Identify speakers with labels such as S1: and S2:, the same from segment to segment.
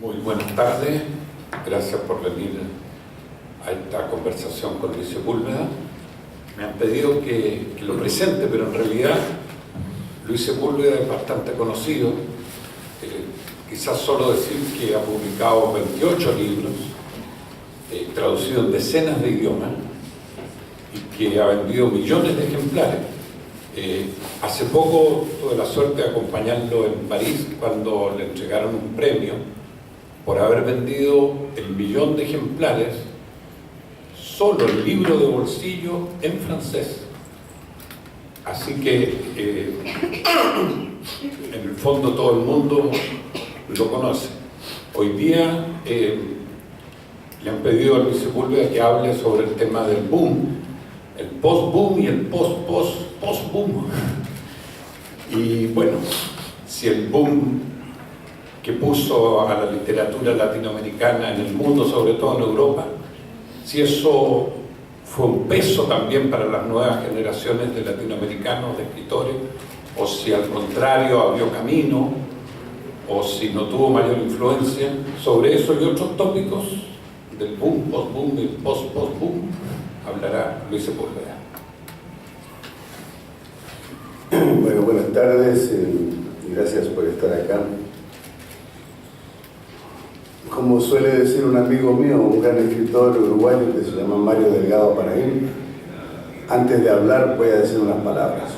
S1: Muy buenas tardes, gracias por venir a esta conversación con Luis Sepúlveda. Me han pedido que lo presente, pero en realidad Luis Sepúlveda es bastante conocido. Quizás solo decir que ha publicado 28 libros, traducido en decenas de idiomas y que ha vendido millones de ejemplares. Hace poco tuve la suerte de acompañarlo en París cuando le entregaron un premio por haber vendido 1.000.000 de ejemplares, solo el libro de bolsillo en francés. Así que en el fondo todo el mundo lo conoce. Hoy día le han pedido a Luis Sepúlveda que hable sobre el tema del boom, el post-boom y el post-boom. Y bueno, si el boom que puso a la literatura latinoamericana en el mundo, sobre todo en Europa, si eso fue un peso también para las nuevas generaciones de latinoamericanos, de escritores, o si al contrario abrió camino, o si no tuvo mayor influencia. Sobre eso y otros tópicos del boom, post-boom y post-post-boom hablará Luis Sepúlveda.
S2: Bueno, buenas tardes y gracias por estar acá. Como suele decir un amigo mío, un gran escritor uruguayo que se llama Mario Delgado Paraín, antes de hablar voy a decir unas palabras.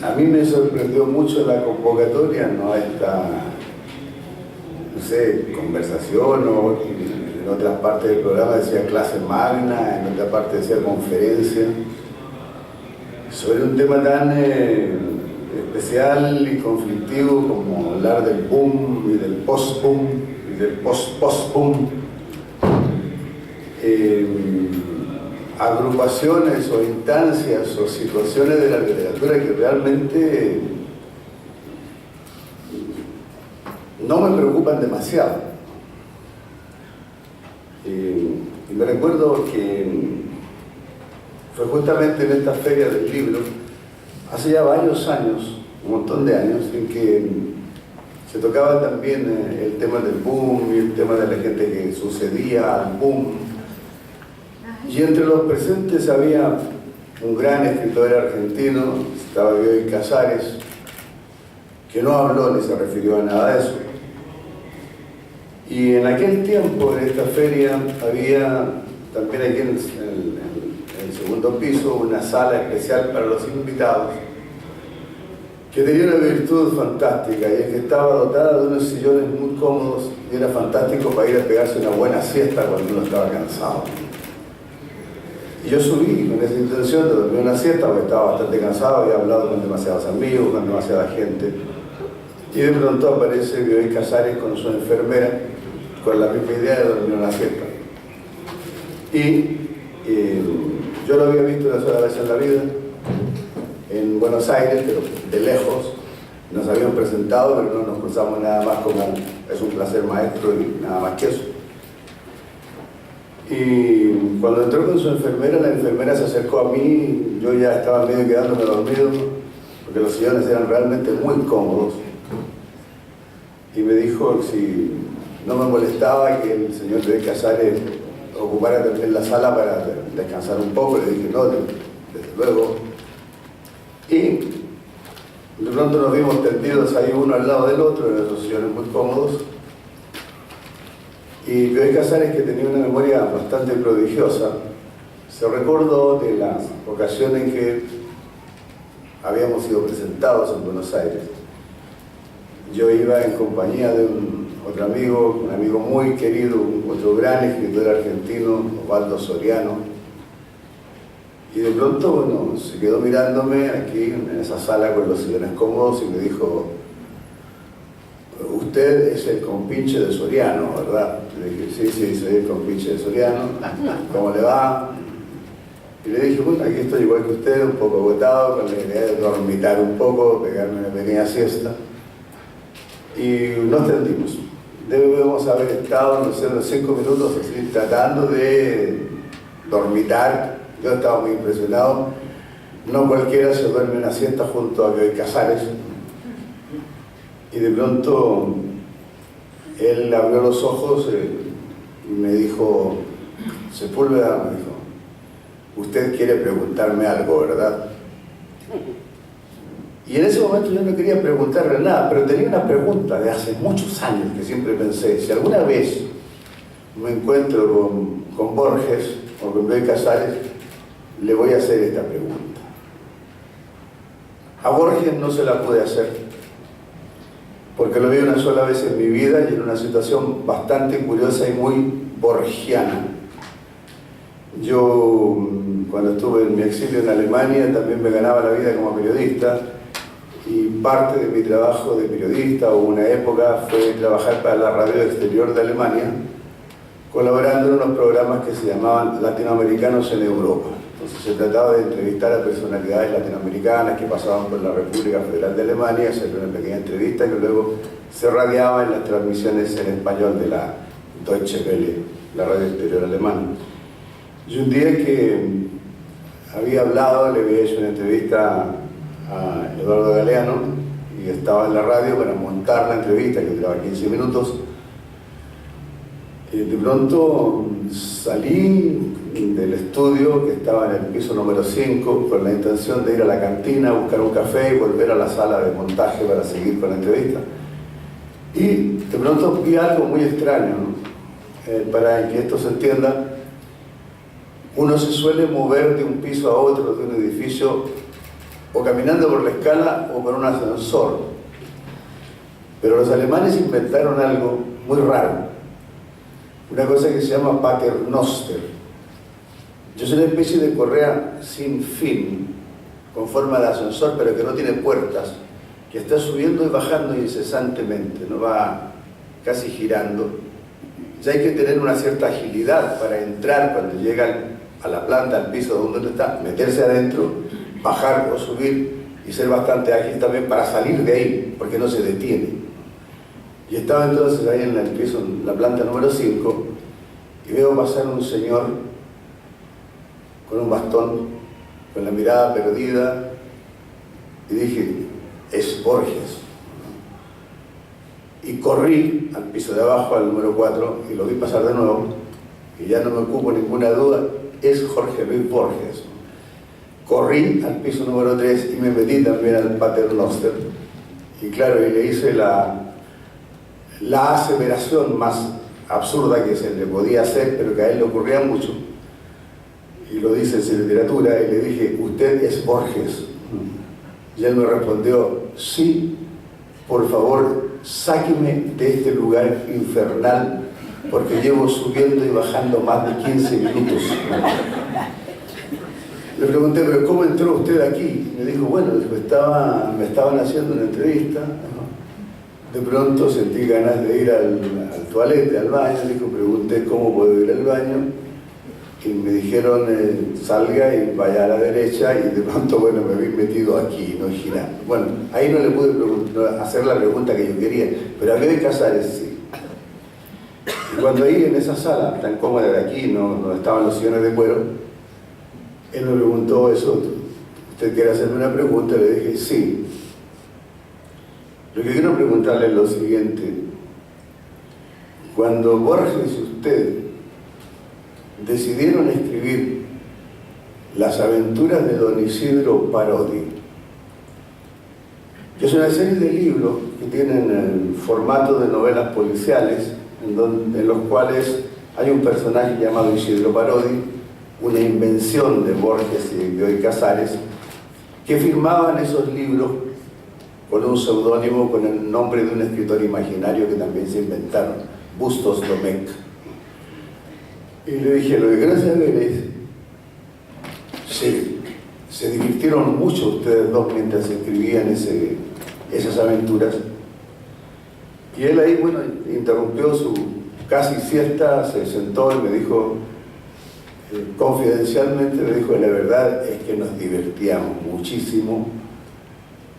S2: A mí me sorprendió mucho la convocatoria, no a esta, no sé, conversación, o en otras partes del programa decía clase magna, en otra parte decía conferencia, sobre un tema tan especial y conflictivo como hablar del boom y del post-boom y del post-post-boom. Agrupaciones o instancias o situaciones de la literatura que realmente no me preocupan demasiado. Y me recuerdo que fue justamente en esta feria del libro, hace ya varios años, un montón de años, en que se tocaba también el tema del boom y el tema de la gente que sucedía al boom. Y entre los presentes había un gran escritor argentino, estaba Bioy Casares, que no habló ni se refirió a nada de eso. Y en aquel tiempo, en esta feria, había también aquí en el segundo piso una sala especial para los invitados, que tenía una virtud fantástica, y es que estaba dotada de unos sillones muy cómodos y era fantástico para ir a pegarse una buena siesta cuando uno estaba cansado. Y yo subí con esa intención de dormir una siesta porque estaba bastante cansado, había hablado con demasiados amigos, con demasiada gente, y de pronto aparece Bioy Casares con su enfermera con la misma idea de dormir una siesta. Y yo lo había visto una sola vez en la vida, en Buenos Aires, pero de lejos. Nos habían presentado, pero no nos cruzamos nada más como es un placer maestro y nada más que eso. Y cuando entró con su enfermera, la enfermera se acercó a mí, yo ya estaba medio quedándome dormido, porque los sillones eran realmente muy cómodos, y me dijo si no me molestaba que el señor Bioy Casares ocupara también la sala para descansar un poco. Le dije no, desde luego. Y de pronto nos vimos tendidos ahí uno al lado del otro en esos sillones muy cómodos, y Bioy Casares, que tenía una memoria bastante prodigiosa, se recordó de la ocasión en que habíamos sido presentados en Buenos Aires. Yo iba en compañía de otro amigo, un amigo muy querido, otro gran escritor argentino, Osvaldo Soriano, y de pronto, bueno, se quedó mirándome aquí en esa sala con los sillones cómodos y me dijo: usted es el compinche de Soriano, ¿verdad? Le dije, sí, soy el compinche de Soriano, ¿cómo le va? Y le dije, bueno, aquí estoy igual que usted, un poco agotado, con la idea de dormitar un poco, pegarme una pequeña siesta. Y nos tendimos. Debemos haber estado, no sé, unos 5 minutos así, tratando de dormitar. Yo estaba muy impresionado. No cualquiera se duerme una siesta junto a Bioy Casares. Y de pronto él abrió los ojos y me dijo, Sepúlveda, me dijo, usted quiere preguntarme algo, ¿verdad? Y en ese momento yo no quería preguntarle nada, pero tenía una pregunta de hace muchos años que siempre pensé, si alguna vez me encuentro con Borges o con Bioy Casares, le voy a hacer esta pregunta. A Borges no se la pude hacer, porque lo vi una sola vez en mi vida y en una situación bastante curiosa y muy borgiana. Yo, cuando estuve en mi exilio en Alemania, también me ganaba la vida como periodista, y parte de mi trabajo de periodista, o una época, fue trabajar para la radio exterior de Alemania, colaborando en unos programas que se llamaban Latinoamericanos en Europa. Entonces se trataba de entrevistar a personalidades latinoamericanas que pasaban por la República Federal de Alemania, hacer una pequeña entrevista que luego se radiaba en las transmisiones en español de la Deutsche Welle, la radio exterior alemana. Y un día que había hablado, le había hecho una entrevista a Eduardo Galeano y estaba en la radio para montar la entrevista que duraba 15 minutos. De pronto salí del estudio que estaba en el piso número 5 con la intención de ir a la cantina, buscar un café y volver a la sala de montaje para seguir con la entrevista. Y de pronto vi algo muy extraño, ¿no? Para que esto se entienda, uno se suele mover de un piso a otro de un edificio o caminando por la escala o por un ascensor. Pero los alemanes inventaron algo muy raro, una cosa que se llama Paternoster. Es una especie de correa sin fin, con forma de ascensor, pero que no tiene puertas, que está subiendo y bajando incesantemente, no va casi girando. Ya hay que tener una cierta agilidad para entrar cuando llega a la planta, al piso donde uno está, meterse adentro, bajar o subir y ser bastante ágil también para salir de ahí, porque no se detiene. Y estaba entonces ahí en el piso, en la planta número 5, y veo pasar un señor con un bastón, con la mirada perdida, y dije, es Borges. Y corrí al piso de abajo, al número 4, y lo vi pasar de nuevo, y ya no me ocupo ninguna duda, es Jorge Luis Borges. Corrí al piso número 3 y me metí también al Paternoster. Y claro, y le hice la aseveración más absurda que se le podía hacer, pero que a él le ocurría mucho. Y lo dice en su literatura, y le dije, ¿usted es Borges? Y él me respondió, sí, por favor, sáqueme de este lugar infernal, porque llevo subiendo y bajando más de 15 minutos. Le pregunté, ¿pero cómo entró usted aquí? Me dijo, bueno, me estaban haciendo una entrevista. De pronto sentí ganas de ir al toalete, al baño. Dijo, pregunté cómo puedo ir al baño. Y me dijeron, salga y vaya a la derecha. Y de pronto, bueno, me vi metido aquí, no girando. Bueno, ahí no le pude hacer la pregunta que yo quería. Pero a Bioy Casares sí. Y cuando ahí en esa sala, tan cómoda de aquí, no estaban los sillones de cuero, él me preguntó eso, ¿usted quiere hacerme una pregunta? Le dije, sí. Lo que quiero preguntarle es lo siguiente. Cuando Borges y usted decidieron escribir Las aventuras de Don Isidro Parodi, que es una serie de libros que tienen el formato de novelas policiales, en los cuales hay un personaje llamado Isidro Parodi, una invención de Borges y de Bioy Casares, que firmaban esos libros con un seudónimo, con el nombre de un escritor imaginario que también se inventaron, Bustos Domecq. Y le dije, lo que quiero saber es, se divirtieron mucho ustedes dos mientras escribían esas aventuras. Y él ahí, bueno, interrumpió su casi siesta, se sentó y me dijo, confidencialmente me dijo, la verdad es que nos divertíamos muchísimo,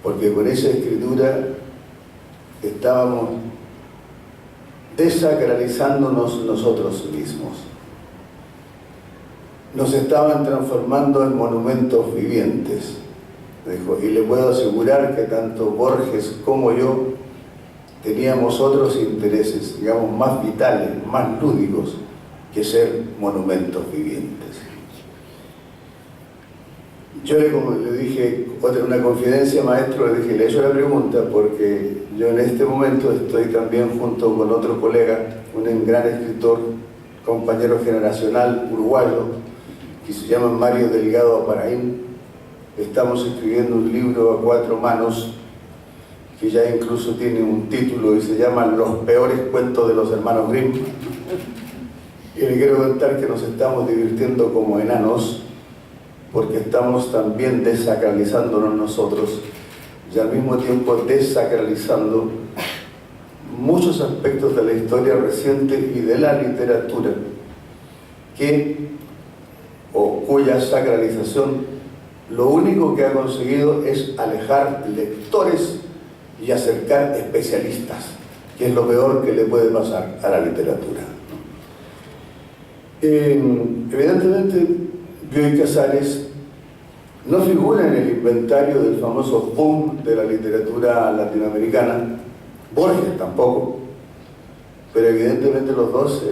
S2: porque con esa escritura estábamos desacralizándonos nosotros mismos. Nos estaban transformando en monumentos vivientes, dijo, y le puedo asegurar que tanto Borges como yo teníamos otros intereses, digamos, más vitales, más lúdicos, que ser monumentos vivientes. Yo como le dije, en una confidencia, maestro, le dije, le he hecho la pregunta porque yo en este momento estoy también junto con otro colega, un gran escritor, compañero generacional uruguayo, que se llama Mario Delgado Aparaín. Estamos escribiendo un libro a 4 manos, que ya incluso tiene un título y se llama Los peores cuentos de los hermanos Grimm. Y le quiero contar que nos estamos divirtiendo como enanos, porque estamos también desacralizándonos nosotros y al mismo tiempo desacralizando muchos aspectos de la historia reciente y de la literatura cuya sacralización lo único que ha conseguido es alejar lectores y acercar especialistas, que es lo peor que le puede pasar a la literatura. Evidentemente, Bioy Casares no figura en el inventario del famoso boom de la literatura latinoamericana, Borges tampoco, pero evidentemente los dos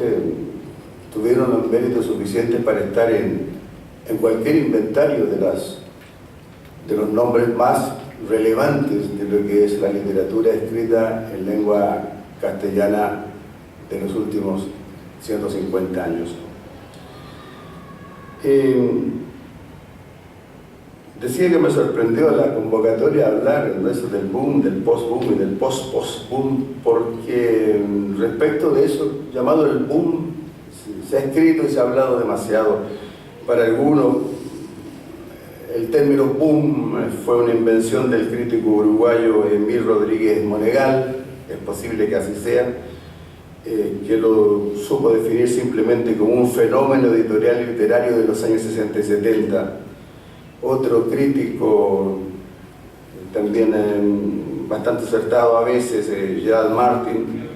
S2: tuvieron los méritos suficientes para estar en cualquier inventario de los nombres más relevantes de lo que es la literatura escrita en lengua castellana de los últimos 150 años. Decía que me sorprendió la convocatoria a hablar de eso del boom, del post-boom y del post-post-boom, porque respecto de eso, llamado el boom, se ha escrito y se ha hablado demasiado. Para algunos, el término boom fue una invención del crítico uruguayo Emil Rodríguez Monegal, es posible que así sea, que lo supo definir simplemente como un fenómeno editorial y literario de los años 60 y 70. Otro crítico, también bastante acertado a veces, Gerald Martin,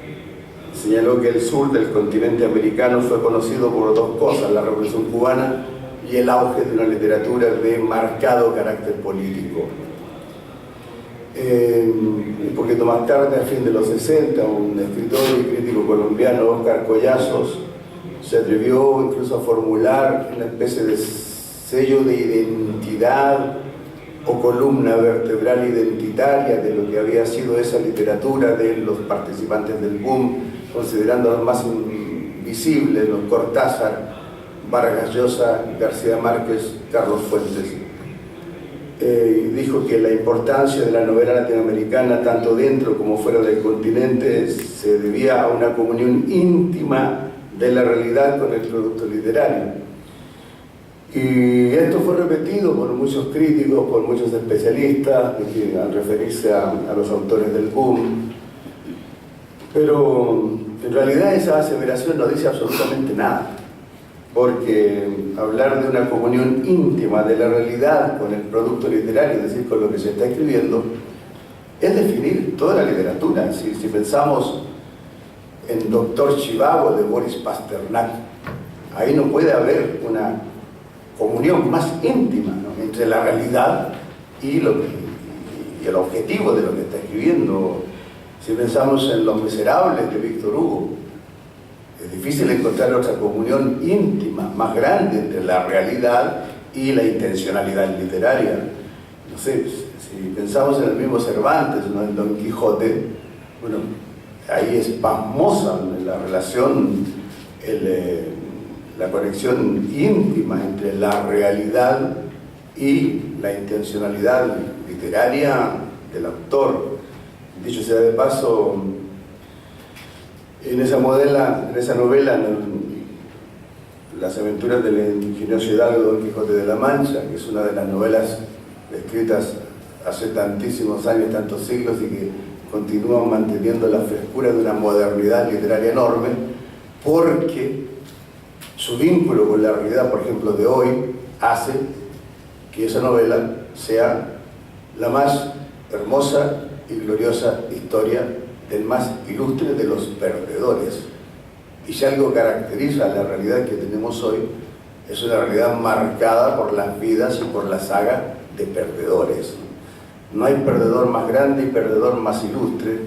S2: señaló que el sur del continente americano fue conocido por dos cosas: la Revolución Cubana y el auge de una literatura de marcado carácter político. Un poquito más tarde, a fin de los 60, un escritor y crítico colombiano, Oscar Collazos, se atrevió incluso a formular una especie de sello de identidad o columna vertebral identitaria de lo que había sido esa literatura de los participantes del boom, considerando a los más visibles, los Cortázar, Vargas Llosa, García Márquez, Carlos Fuentes. Dijo que la importancia de la novela latinoamericana, tanto dentro como fuera del continente, se debía a una comunión íntima de la realidad con el producto literario. Y esto fue repetido por muchos críticos, por muchos especialistas, al referirse a los autores del boom. Pero en realidad esa aseveración no dice absolutamente nada, porque hablar de una comunión íntima de la realidad con el producto literario, es decir, con lo que se está escribiendo, es definir toda la literatura. Si pensamos en Doctor Zhivago de Boris Pasternak, ahí no puede haber una comunión más íntima, ¿no?, entre la realidad y el objetivo de lo que está escribiendo. Si pensamos en Los Miserables de Víctor Hugo, es difícil encontrar otra comunión íntima, más grande entre la realidad y la intencionalidad literaria. No sé, si pensamos en el mismo Cervantes, ¿no?, en Don Quijote, bueno, ahí es pasmosa la relación, la conexión íntima entre la realidad y la intencionalidad literaria del autor. Dicho sea de paso, en esa novela, Las aventuras del ingenioso hidalgo Don Quijote de la Mancha, que es una de las novelas escritas hace tantísimos años, tantos siglos, y que continúan manteniendo la frescura de una modernidad literaria enorme, porque su vínculo con la realidad, por ejemplo, de hoy, hace que esa novela sea la más hermosa y gloriosa historia del más ilustre de los perdedores. Y si algo caracteriza a la realidad que tenemos hoy, es una realidad marcada por las vidas y por la saga de perdedores. No hay perdedor más grande y perdedor más ilustre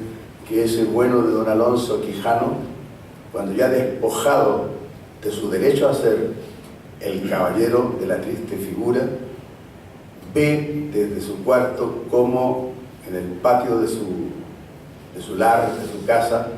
S2: que ese bueno de don Alonso Quijano, cuando ya despojado de su derecho a ser el caballero de la triste figura, ve desde su cuarto como en el patio de su lar, de su casa,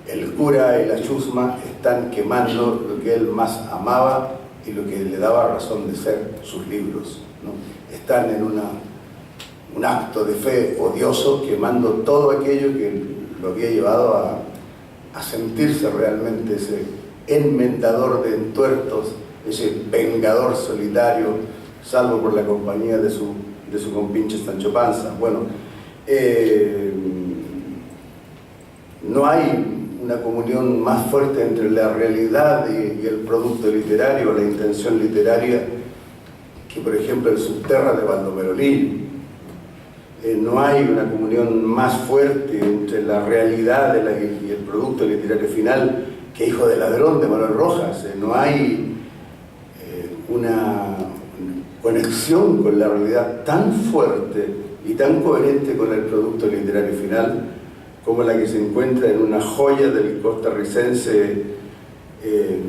S2: el cura y la chusma están quemando lo que él más amaba y lo que le daba razón de ser, sus libros, ¿no? Están en un acto de fe odioso, quemando todo aquello que lo había llevado a sentirse realmente ese enmendador de entuertos, ese vengador solitario, salvo por la compañía de su compinche Sancho Panza. Bueno, no hay una comunión más fuerte entre la realidad y el producto literario, la intención literaria, que por ejemplo el Subterra de Baldomero Lillo. No hay una comunión más fuerte entre la realidad y el producto literario final que Hijo de Ladrón de Manuel Rojas. No hay una conexión con la realidad tan fuerte y tan coherente con el producto literario final como la que se encuentra en una joya del costarricense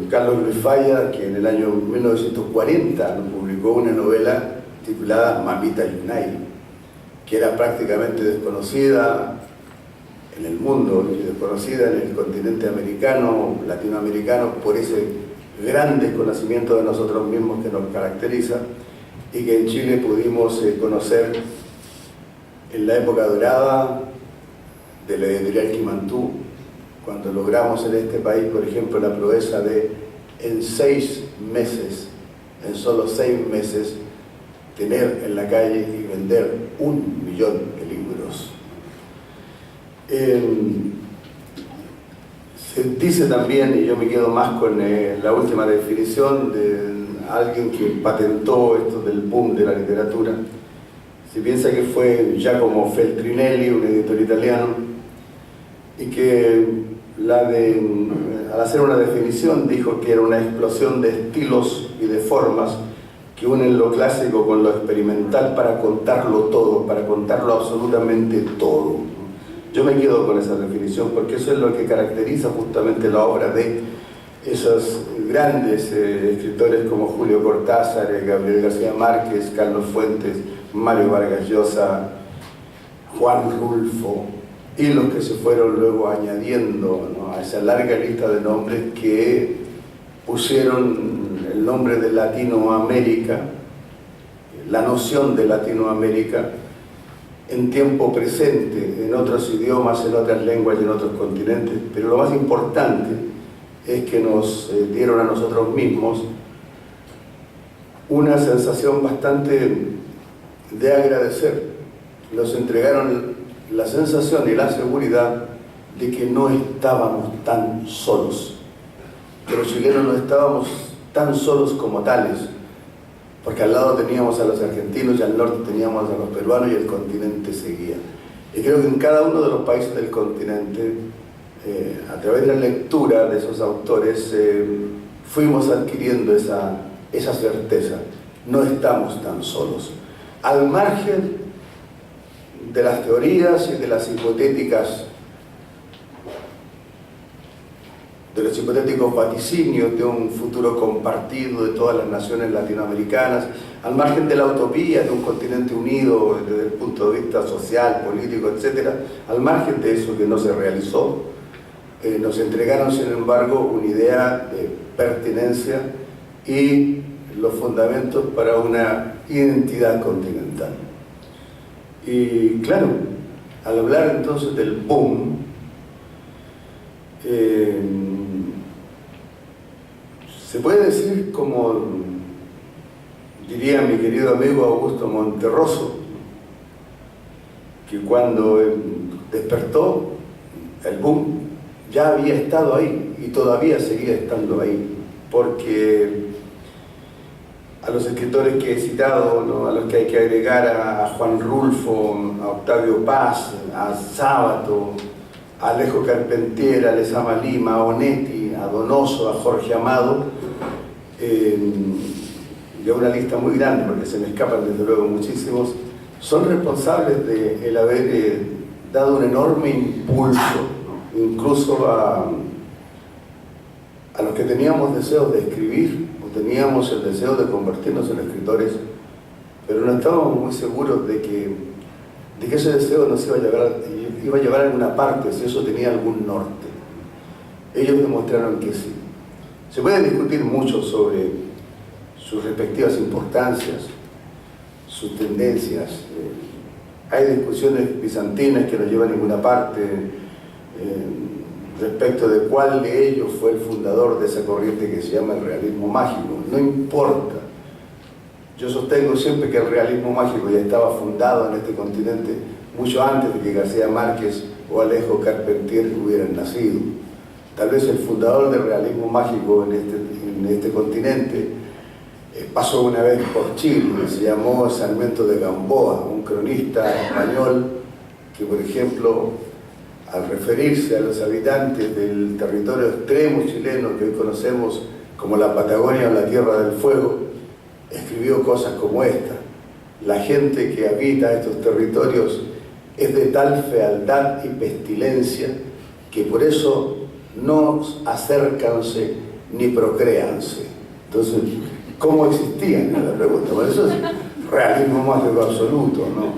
S2: Carlos Luis Falla, que en el año 1940 publicó una novela titulada Mamita Yunay, que era prácticamente desconocida en el mundo y desconocida en el continente americano, latinoamericano, por ese gran desconocimiento de nosotros mismos que nos caracteriza, y que en Chile pudimos conocer en la época dorada de la editorial Quimantú, cuando logramos en este país, por ejemplo, la proeza de en solo 6 meses, tener en la calle y vender 1 millón de libros. Se dice también, y yo me quedo más con la última definición de alguien que patentó esto del boom de la literatura, se piensa que fue Giacomo Feltrinelli, un editor italiano, y que al hacer una definición dijo que era una explosión de estilos y de formas que unen lo clásico con lo experimental para contarlo todo, para contarlo absolutamente todo. Yo me quedo con esa definición porque eso es lo que caracteriza justamente la obra de esos grandes escritores como Julio Cortázar, Gabriel García Márquez, Carlos Fuentes, Mario Vargas Llosa, Juan Rulfo, y los que se fueron luego añadiendo, ¿no?, a esa larga lista de nombres que pusieron el nombre de Latinoamérica, la noción de Latinoamérica, en tiempo presente, en otros idiomas, en otras lenguas y en otros continentes. Pero lo más importante es que nos dieron a nosotros mismos una sensación bastante de agradecer. Nos entregaron la sensación y la seguridad de que no estábamos tan solos, que los chilenos no estábamos tan solos como tales, porque al lado teníamos a los argentinos y al norte teníamos a los peruanos y el continente seguía. Y creo que en cada uno de los países del continente, a través de la lectura de esos autores, fuimos adquiriendo esa certeza. No estamos tan solos. Al margen de las teorías y de las hipotéticas, de los hipotéticos vaticinios de un futuro compartido de todas las naciones latinoamericanas, al margen de la utopía de un continente unido desde el punto de vista social, político, etc., al margen de eso que no se realizó, nos entregaron, sin embargo, una idea de pertinencia y los fundamentos para una identidad continental. Y claro, al hablar entonces del boom, se puede decir, como diría mi querido amigo Augusto Monterroso, que cuando despertó, el boom ya había estado ahí y todavía seguía estando ahí, porque a los escritores que he citado, ¿no?, a los que hay que agregar a Juan Rulfo, a Octavio Paz, a Sábato, a Alejo Carpentier, a Lezama Lima, a Onetti, a Donoso, a Jorge Amado, y a una lista muy grande, porque se me escapan desde luego muchísimos, son responsables de el haber dado un enorme impulso, ¿no? Incluso a los que teníamos deseos de escribir, o teníamos el deseo de convertirnos en escritores, pero no estábamos muy seguros de que ese deseo nos iba a llevar a alguna parte, si eso tenía algún norte. Ellos demostraron que sí. Se puede discutir mucho sobre sus respectivas importancias, sus tendencias. Hay discusiones bizantinas que no llevan a ninguna parte respecto de cuál de ellos fue el fundador de esa corriente que se llama el realismo mágico. No importa. Yo sostengo siempre que el realismo mágico ya estaba fundado en este continente mucho antes de que García Márquez o Alejo Carpentier hubieran nacido. Tal vez el fundador del realismo mágico en este continente pasó una vez por Chile, se llamó Sarmiento de Gamboa, un cronista español que, por ejemplo, al referirse a los habitantes del territorio extremo chileno que hoy conocemos como la Patagonia o la Tierra del Fuego, escribió cosas como esta: la gente que habita estos territorios es de tal fealdad y pestilencia que por eso no acércanse ni procréanse. Entonces, ¿cómo existían? La pregunta. Bueno, eso es realismo mágico absoluto, ¿no?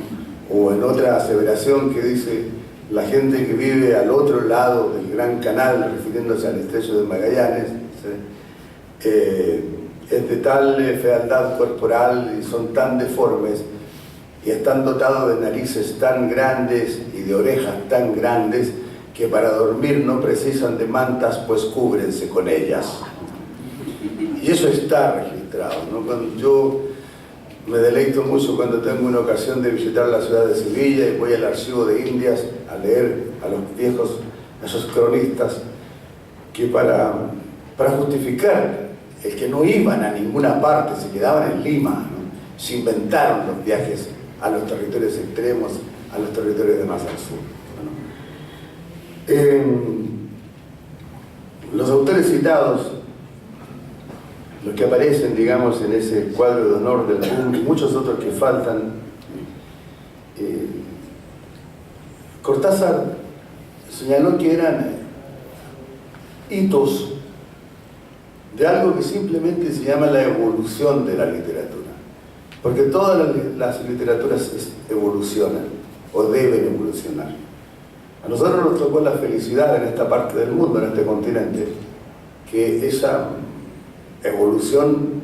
S2: O en otra aseveración que dice: la gente que vive al otro lado del Gran Canal, refiriéndose al estrecho de Magallanes, ¿sí? Es de tal fealdad corporal y son tan deformes y están dotados de narices tan grandes y de orejas tan grandes que para dormir no precisan de mantas, pues cúbrense con ellas. Y eso está registrado, ¿no? Yo me deleito mucho cuando tengo una ocasión de visitar la ciudad de Sevilla y voy al archivo de Indias a leer a los viejos, a esos cronistas, que para justificar el que no iban a ninguna parte, se quedaban en Lima, ¿no? Se inventaron los viajes a los territorios extremos, a los territorios de más al sur, ¿no? Los autores citados, los que aparecen, digamos, en ese cuadro de honor del boom, y muchos otros que faltan, Cortázar señaló que eran hitos de algo que simplemente se llama la evolución de la literatura, porque todas las literaturas evolucionan o deben evolucionar. A nosotros nos tocó la felicidad en esta parte del mundo, en este continente, que esa evolución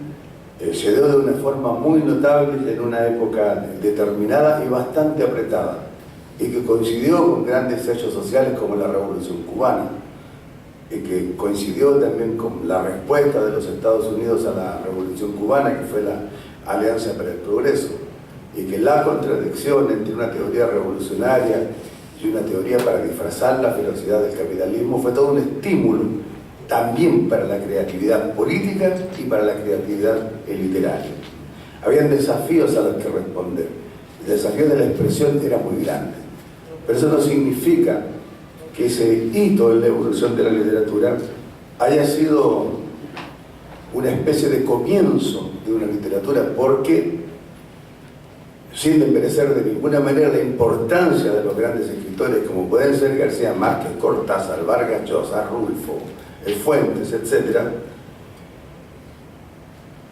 S2: se dio de una forma muy notable en una época determinada y bastante apretada, y que coincidió con grandes hechos sociales como la Revolución Cubana, y que coincidió también con la respuesta de los Estados Unidos a la Revolución Cubana, que fue la Alianza para el Progreso, y que la contradicción entre una teoría revolucionaria y una teoría para disfrazar la ferocidad del capitalismo fue todo un estímulo también para la creatividad política y para la creatividad literaria. Habían desafíos a los que responder. El desafío de la expresión era muy grande. Pero eso no significa que ese hito en la evolución de la literatura haya sido una especie de comienzo de una literatura, porque, sin desmerecer de ninguna manera la importancia de los grandes escritores como pueden ser García Márquez, Cortázar, Vargas Llosa, Rulfo, Fuentes, etc.,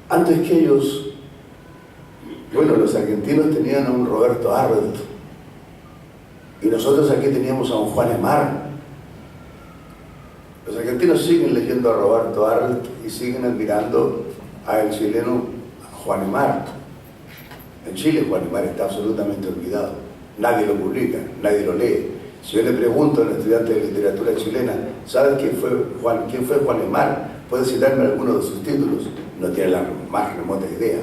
S2: antes que ellos, bueno, los argentinos tenían a un Roberto Arlt, y nosotros aquí teníamos a un Juan Emar. Los argentinos siguen leyendo a Roberto Arlt y siguen admirando al chileno Juan Emar. En Chile Juan Emar está absolutamente olvidado. Nadie lo publica, nadie lo lee. Si yo le pregunto a un estudiante de literatura chilena, ¿sabes quién fue Juan Emar? ¿Puede citarme alguno de sus títulos? No tiene la más remota idea.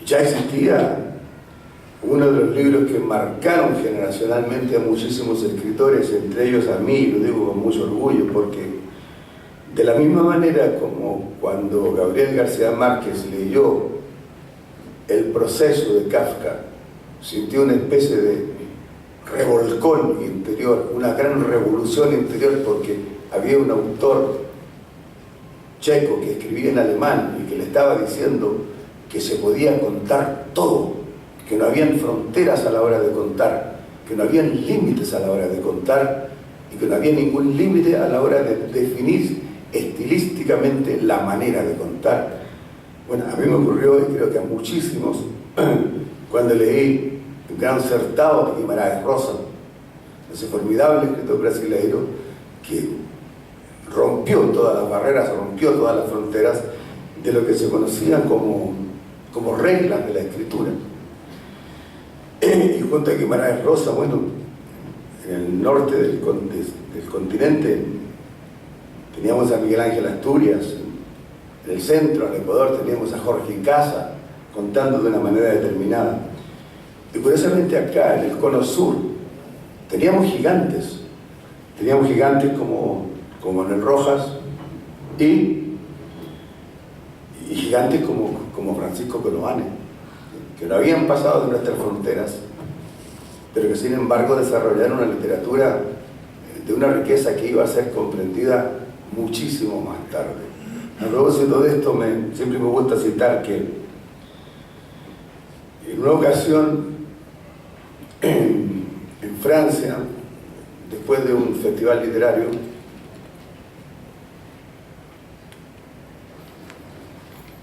S2: Ya existía uno de los libros que marcaron generacionalmente a muchísimos escritores, entre ellos a mí, lo digo con mucho orgullo, porque de la misma manera como cuando Gabriel García Márquez leyó El proceso de Kafka, sintió una especie de revolcón interior, una gran revolución interior, porque había un autor checo que escribía en alemán y que le estaba diciendo que se podía contar todo, que no habían fronteras a la hora de contar, que no habían límites a la hora de contar y que no había ningún límite a la hora de definir estilísticamente la manera de contar. Bueno, a mí me ocurrió, y creo que a muchísimos, cuando leí El Gran Sertão de Guimarães Rosa, ese formidable escritor brasileiro que rompió todas las barreras, rompió todas las fronteras de lo que se conocían como reglas de la escritura. Y junto a Guimarães Rosa, bueno, en el norte del continente teníamos a Miguel Ángel Asturias, en el centro, en Ecuador, teníamos a Jorge Casa contando de una manera determinada. Y curiosamente acá, en el cono sur, teníamos gigantes como Manuel Rojas y gigantes como Francisco Coloane, que no habían pasado de nuestras fronteras, pero que sin embargo desarrollaron una literatura de una riqueza que iba a ser comprendida muchísimo más tarde. A propósito de esto, siempre me gusta citar que en una ocasión en Francia, después de un festival literario,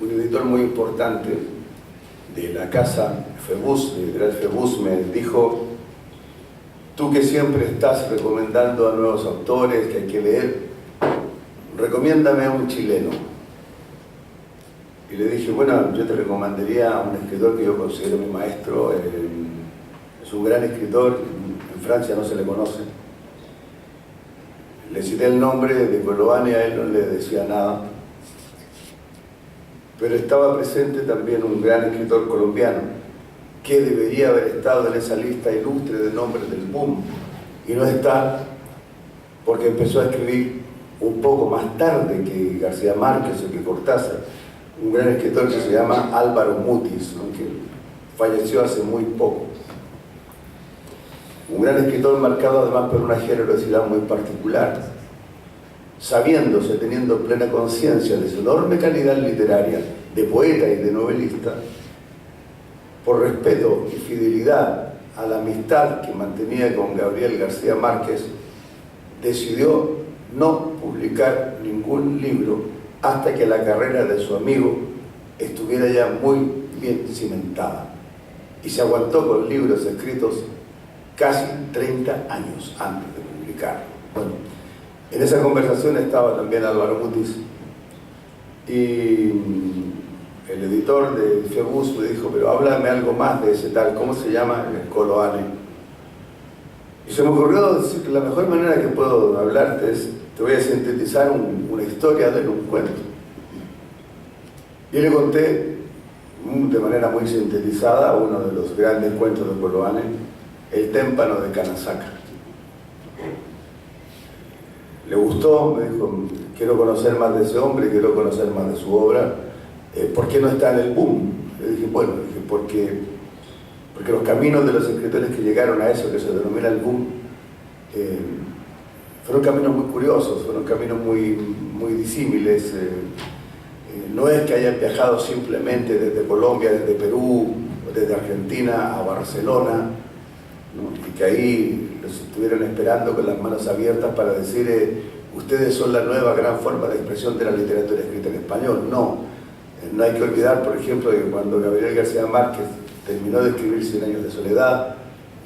S2: un editor muy importante de la casa Phébus, de editorial Phébus, me dijo: tú que siempre estás recomendando a nuevos autores que hay que leer, recomiéndame a un chileno. Y le dije, bueno, yo te recomendaría a un escritor que yo considero mi maestro, es un gran escritor, en Francia no se le conoce. Le cité el nombre de Coloane, a él no le decía nada, pero estaba presente también un gran escritor colombiano que debería haber estado en esa lista ilustre de nombres del boom, y no está porque empezó a escribir un poco más tarde que García Márquez o que Cortázar, un gran escritor que se llama Álvaro Mutis, ¿no?, que falleció hace muy poco. Un gran escritor marcado además por una generosidad muy particular, sabiéndose, teniendo plena conciencia de su enorme calidad literaria, de poeta y de novelista, por respeto y fidelidad a la amistad que mantenía con Gabriel García Márquez, decidió no publicar ningún libro hasta que la carrera de su amigo estuviera ya muy bien cimentada, y se aguantó con libros escritos casi 30 años antes de publicar. Bueno, en esa conversación estaba también Álvaro Mutis, y el editor de Phébus me dijo, pero háblame algo más de ese tal, ¿cómo se llama? Coloane. Y se me ocurrió decir que la mejor manera que puedo hablarte es, te voy a sintetizar una historia de un cuento. Y le conté de manera muy sintetizada uno de los grandes cuentos de Coloane, El témpano de Canasaca. Le gustó, me dijo, quiero conocer más de ese hombre, quiero conocer más de su obra. ¿Por qué no está en el boom? Le dije, bueno, porque los caminos de los escritores que llegaron a eso que se denomina el boom fueron caminos muy curiosos, fueron caminos muy disímiles. No es que hayan viajado simplemente desde Colombia, desde Perú, o desde Argentina a Barcelona, ¿no?, y que ahí los estuvieron esperando con las manos abiertas para decir ustedes son la nueva gran forma de expresión de la literatura escrita en español. No hay que olvidar, por ejemplo, que cuando Gabriel García Márquez terminó de escribir Cien años de soledad,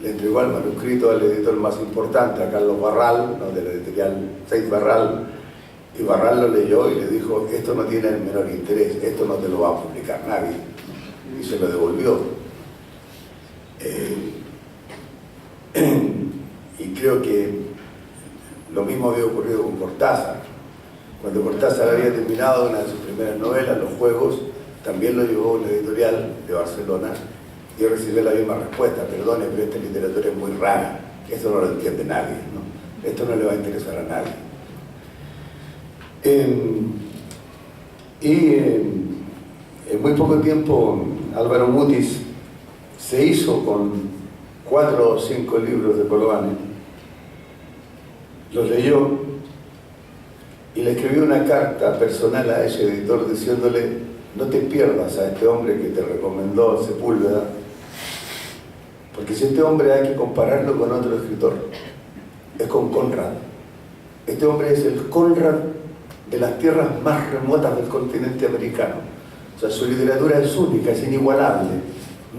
S2: le entregó el manuscrito al editor más importante, a Carlos Barral, ¿no?, de la editorial Seis Barral, y Barral lo leyó y le dijo, esto no tiene el menor interés, esto no te lo va a publicar nadie, y se lo devolvió. Y creo que lo mismo había ocurrido con Cortázar. Cuando Cortázar había terminado una de sus primeras novelas, Los Juegos, también lo llevó a una editorial de Barcelona y recibió la misma respuesta: perdone, pero esta literatura es muy rara, esto no lo entiende nadie, ¿no? Esto no le va a interesar a nadie. En muy poco tiempo Álvaro Mutis se hizo con 4 o 5 libros de Coloane, los leyó y le escribió una carta personal a ese editor diciéndole, no te pierdas a este hombre que te recomendó Sepúlveda, que si este hombre hay que compararlo con otro escritor, es con Conrad. Este hombre es el Conrad de las tierras más remotas del continente americano. O sea, su literatura es única, es inigualable.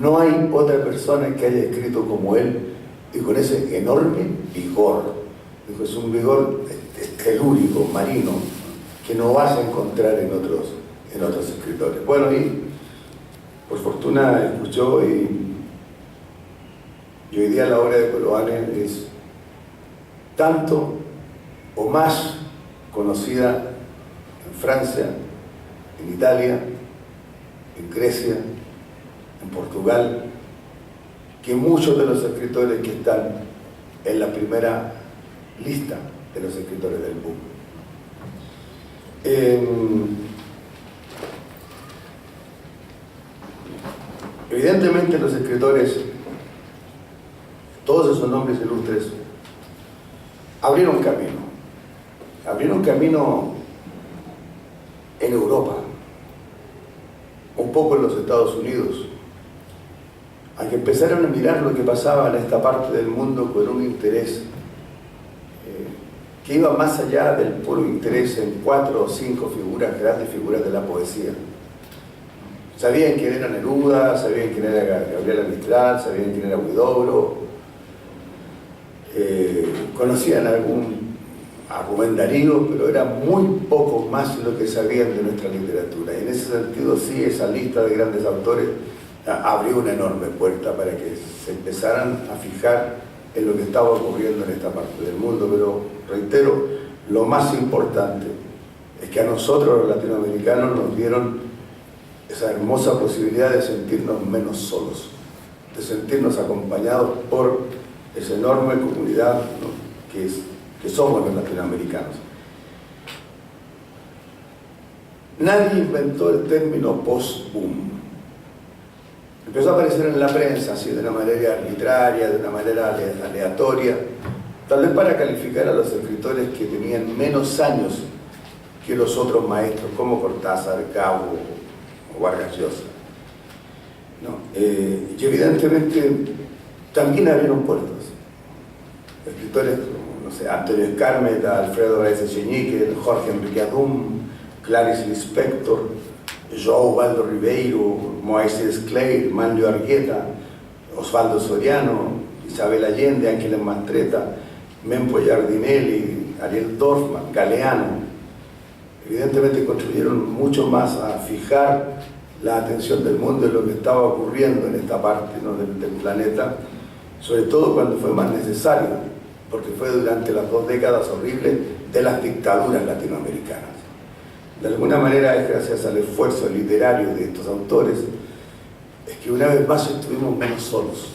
S2: No hay otra persona que haya escrito como él y con ese enorme vigor. Dijo, es un vigor telúrico, marino, que no vas a encontrar en otros escritores. Bueno, y por fortuna escuchó y hoy día la obra de Coloane es tanto o más conocida en Francia, en Italia, en Grecia, en Portugal, que muchos de los escritores que están en la primera lista de los escritores del boom. Evidentemente los escritores, todos esos nombres ilustres, abrieron camino en Europa, un poco en los Estados Unidos, a que empezaron a mirar lo que pasaba en esta parte del mundo con un interés que iba más allá del puro interés en 4 o 5 figuras, grandes figuras de la poesía. Sabían quién era Neruda, sabían quién era Gabriela Mistral, sabían quién era Huidobro, conocían a Rubén Darío, pero era muy poco más lo que sabían de nuestra literatura. Y en ese sentido, sí, esa lista de grandes autores abrió una enorme puerta para que se empezaran a fijar en lo que estaba ocurriendo en esta parte del mundo. Pero, reitero, lo más importante es que a nosotros, los latinoamericanos, nos dieron esa hermosa posibilidad de sentirnos menos solos, de sentirnos acompañados por esa enorme comunidad, ¿no?, que somos los latinoamericanos. Nadie inventó el término post-boom. Empezó a aparecer en la prensa, así de una manera arbitraria, de una manera aleatoria, tal vez para calificar a los escritores que tenían menos años que los otros maestros, como Cortázar, Cabo o Vargas Llosa, ¿no? Y evidentemente también abrieron puertas. Escritores como, no sé, Antonio Escármeta, Alfredo Baeza Cheñique, Jorge Enrique Adum, Clarice Lispector, João Baldo Ribeiro, Moisés Clay, Manlio Argueta, Osvaldo Soriano, Isabel Allende, Ángeles Mastretta, Mempo Giardinelli, Ariel Dorfman, Galeano. Evidentemente contribuyeron mucho más a fijar la atención del mundo en lo que estaba ocurriendo en esta parte, ¿no?, del planeta, sobre todo cuando fue más necesario, porque fue durante las 2 décadas horribles de las dictaduras latinoamericanas. De alguna manera es gracias al esfuerzo literario de estos autores es que una vez más estuvimos menos solos.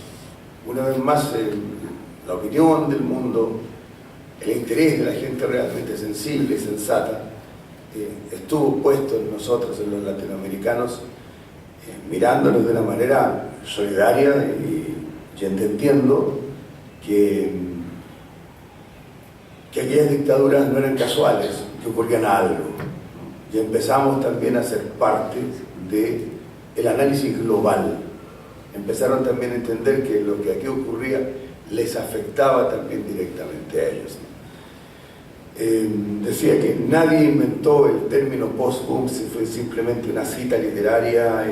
S2: Una vez más la opinión del mundo, el interés de la gente realmente sensible y sensata estuvo puesto en nosotros, en los latinoamericanos, mirándonos de una manera solidaria y entendiendo que aquellas dictaduras no eran casuales, que ocurrían algo. Y empezamos también a ser parte del análisis global. Empezaron también a entender que lo que aquí ocurría les afectaba también directamente a ellos. Decía que nadie inventó el término post-boom, fue simplemente una cita literaria.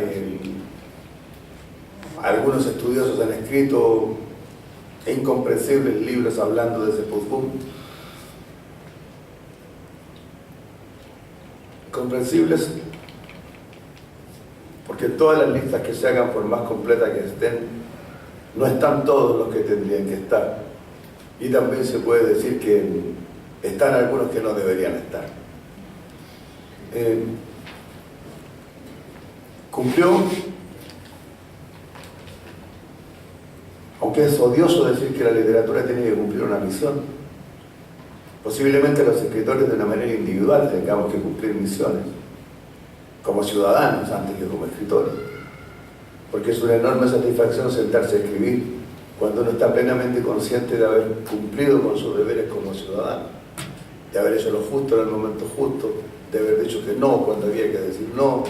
S2: Algunos estudiosos han escrito incomprensibles libros hablando de ese post-boom. Comprensibles porque todas las listas que se hagan, por más completas que estén, no están todos los que tendrían que estar, y también se puede decir que están algunos que no deberían estar. Cumplió, aunque es odioso decir que la literatura tiene que cumplir una misión. Posiblemente los escritores de una manera individual tengamos que cumplir misiones, como ciudadanos antes que como escritores, porque es una enorme satisfacción sentarse a escribir cuando uno está plenamente consciente de haber cumplido con sus deberes como ciudadano, de haber hecho lo justo en el momento justo, de haber dicho que no cuando había que decir no,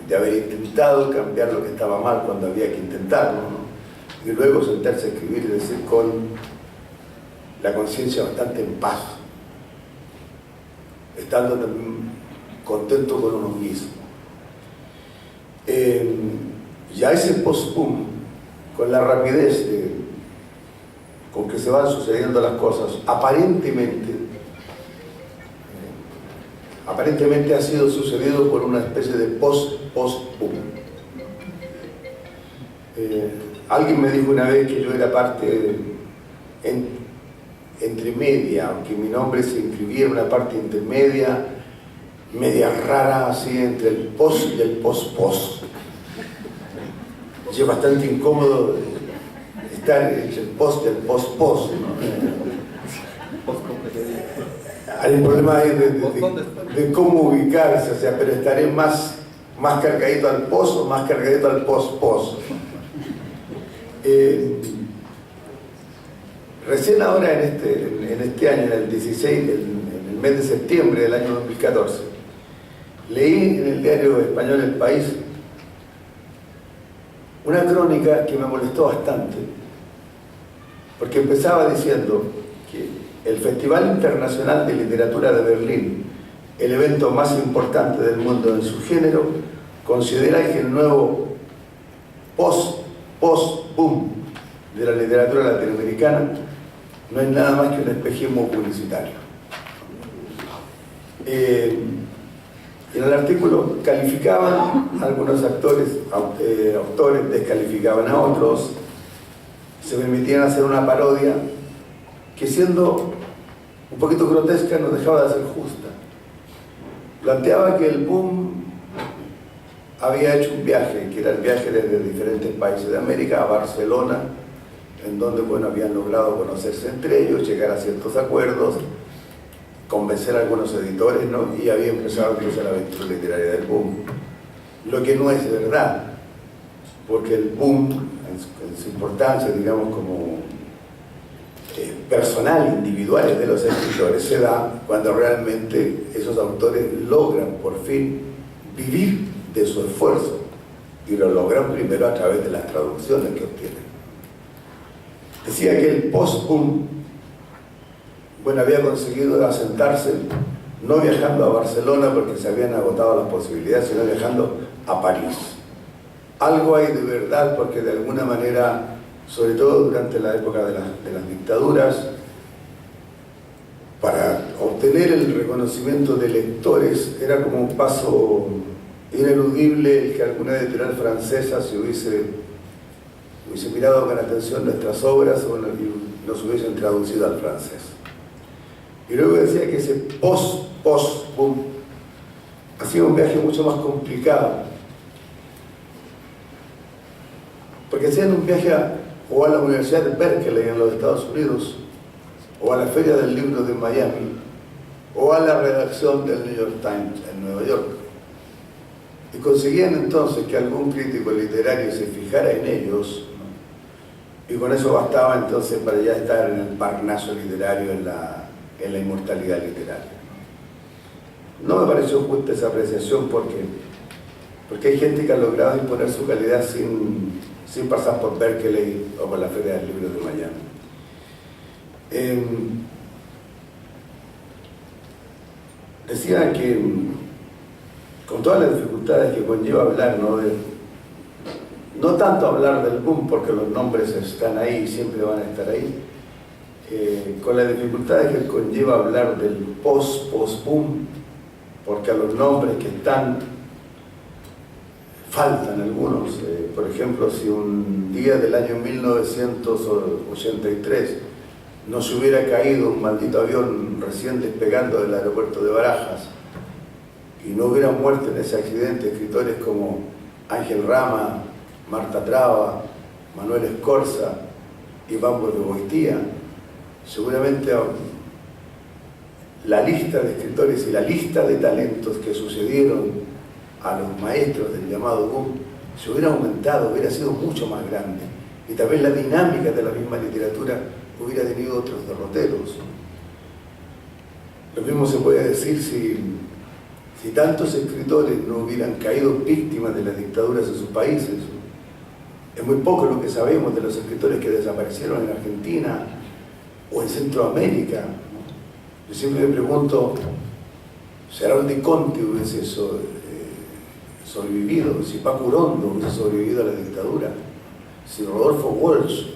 S2: de haber intentado cambiar lo que estaba mal cuando había que intentarlo, ¿no? y luego sentarse a escribir, es decir, con la conciencia bastante en paz, estando también contento con uno mismo. Ya ese post-boom, con la rapidez con que se van sucediendo las cosas, aparentemente ha sido sucedido por una especie de post-boom. Alguien me dijo una vez que yo era parte entre media, aunque mi nombre se inscribía en una parte intermedia, media rara, así entre el post y el post-post. Es bastante incómodo estar entre el post y el post-post, ¿no? Hay un problema ahí de cómo ubicarse, o sea, pero estaré más cargadito al post o más cargadito al post-post. Recién ahora en este año, en el 16, en el mes de septiembre del año 2014, leí en el diario español El País una crónica que me molestó bastante, porque empezaba diciendo que el Festival Internacional de Literatura de Berlín, el evento más importante del mundo en su género, considera que el nuevo post-boom de la literatura latinoamericana no es nada más que un espejismo publicitario. En el artículo calificaban a algunos autores descalificaban a otros, se permitían hacer una parodia que, siendo un poquito grotesca, no dejaba de ser justa. Planteaba que el boom había hecho un viaje, que era el viaje desde diferentes países de América a Barcelona, en donde, bueno, habían logrado conocerse entre ellos, llegar a ciertos acuerdos, convencer a algunos editores, ¿no? Y había empezado incluso la aventura literaria del boom. Lo que no es verdad, porque el boom, en su importancia, digamos, como personal, individuales de los escritores, se da cuando realmente esos autores logran por fin vivir de su esfuerzo, y lo logran primero a través de las traducciones que obtienen. Decía que el post-boom, bueno, había conseguido asentarse no viajando a Barcelona porque se habían agotado las posibilidades, sino viajando a París. Algo hay de verdad, porque de alguna manera, sobre todo durante la época de las dictaduras, para obtener el reconocimiento de lectores era como un paso ineludible el que alguna editorial francesa se hubiese mirado con atención nuestras obras o nos hubiesen traducido al francés. Y luego decía que ese post-boom ha sido un viaje mucho más complicado, porque hacían un viaje o a la Universidad de Berkeley en los Estados Unidos, o a la Feria del Libro de Miami, o a la redacción del New York Times en Nueva York, y conseguían entonces que algún crítico literario se fijara en ellos, ¿no? Y con eso bastaba entonces para ya estar en el parnaso literario, en la inmortalidad literaria. No me pareció justa esa apreciación, porque hay gente que ha logrado imponer su calidad sin pasar por Berkeley o por la Feria del Libro de Miami. Decía que con todas las dificultades que conlleva hablar, no tanto hablar del boom, porque los nombres están ahí y siempre van a estar ahí, con las dificultades que conlleva hablar del post-boom, porque a los nombres que están faltan algunos. Por ejemplo, si un día del año 1983 no se hubiera caído un maldito avión recién despegando del aeropuerto de Barajas y no hubieran muerto en ese accidente escritores como Ángel Rama, Marta Traba, Manuel Escorza, Iván Borgoitía, seguramente la lista de escritores y la lista de talentos que sucedieron a los maestros del llamado boom se hubiera aumentado, hubiera sido mucho más grande, y también la dinámica de la misma literatura hubiera tenido otros derroteros. Lo mismo se puede decir si tantos escritores no hubieran caído víctimas de las dictaduras de sus países. Es Es muy poco lo que sabemos de los escritores que desaparecieron en Argentina o en Centroamérica. Yo siempre me pregunto, si Haroldo Conte hubiese sobrevivido, si Paco Urondo hubiese sobrevivido a la dictadura, si Rodolfo Walsh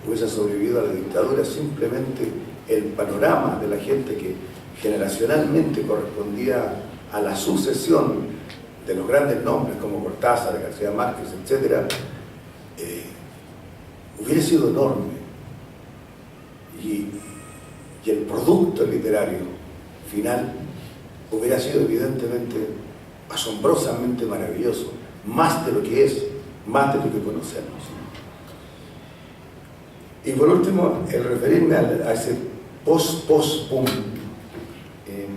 S2: hubiese sobrevivido a la dictadura, simplemente el panorama de la gente que generacionalmente correspondía a la sucesión de los grandes nombres como Cortázar, García Márquez, etc., hubiera sido enorme. Y el producto literario final hubiera sido evidentemente asombrosamente maravilloso, más de lo que es, más de lo que conocemos. Y por último, el referirme a ese post-boom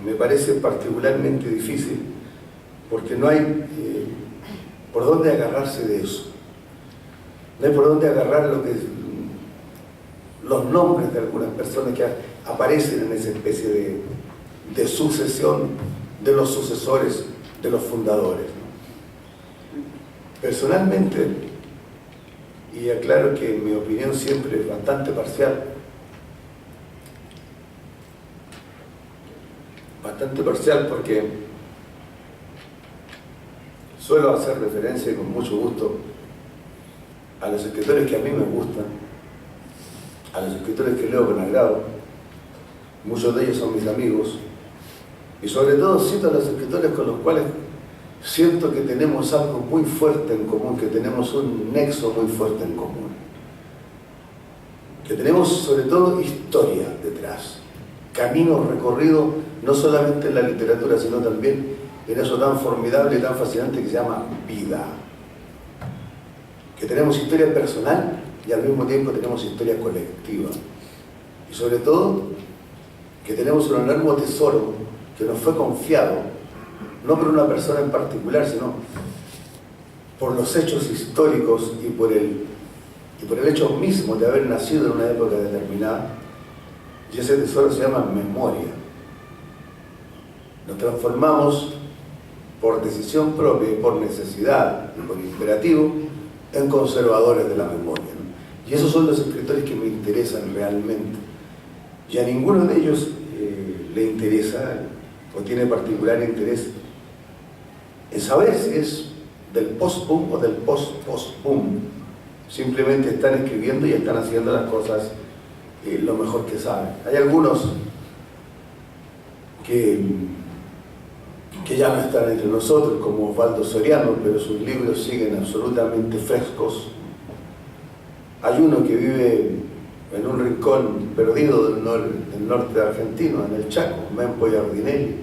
S2: me parece particularmente difícil, porque no hay por dónde agarrarse de eso. No hay por dónde agarrar los nombres de algunas personas que aparecen en esa especie de sucesión de los sucesores, de los fundadores. Personalmente, y aclaro que mi opinión siempre es bastante parcial porque suelo hacer referencia con mucho gusto a los escritores que a mí me gustan, a los escritores que leo con agrado. Muchos de ellos son mis amigos, y sobre todo cito a los escritores con los cuales siento que tenemos algo muy fuerte en común, que tenemos un nexo muy fuerte en común, que tenemos sobre todo historia detrás, camino recorrido no solamente en la literatura, sino también en eso tan formidable y tan fascinante que se llama vida. Que tenemos historia personal y al mismo tiempo tenemos historia colectiva. Y sobre todo, que tenemos un enorme tesoro que nos fue confiado, no por una persona en particular, sino por los hechos históricos y por el hecho mismo de haber nacido en una época determinada. Y ese tesoro se llama memoria. Nos transformamos por decisión propia y por necesidad y por imperativo en conservadores de la memoria, ¿no? Y esos son los escritores que me interesan realmente. Y a ninguno de ellos le interesa o tiene particular interés en saber si es del post-boom o del post-post-boom. Simplemente están escribiendo y están haciendo las cosas lo mejor que saben. Hay algunos que ya no están entre nosotros, como Osvaldo Soriano, pero sus libros siguen absolutamente frescos. Hay uno que vive en un rincón perdido del norte argentino, en el Chaco, Mempo Giardinelli.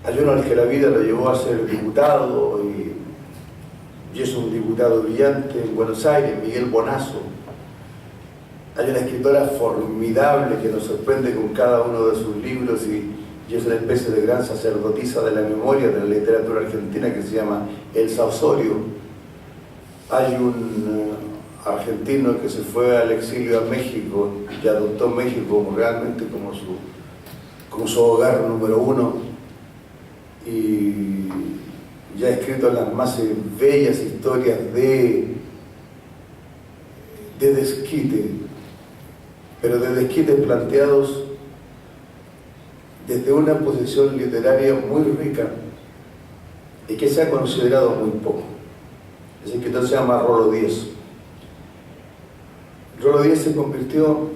S2: Hay uno al que la vida lo llevó a ser diputado y es un diputado brillante en Buenos Aires, Miguel Bonazo. Hay una escritora formidable que nos sorprende con cada uno de sus libros y es una especie de gran sacerdotisa de la memoria de la literatura argentina que se llama Elsa Osorio. Hay un argentino que se fue al exilio a México y adoptó México realmente como su hogar número uno, y ya ha escrito las más bellas historias de desquite, pero de desquites planteados desde una posición literaria muy rica y que se ha considerado muy poco. Ese escritor se llama Rolo Díez. Rolo Díez se convirtió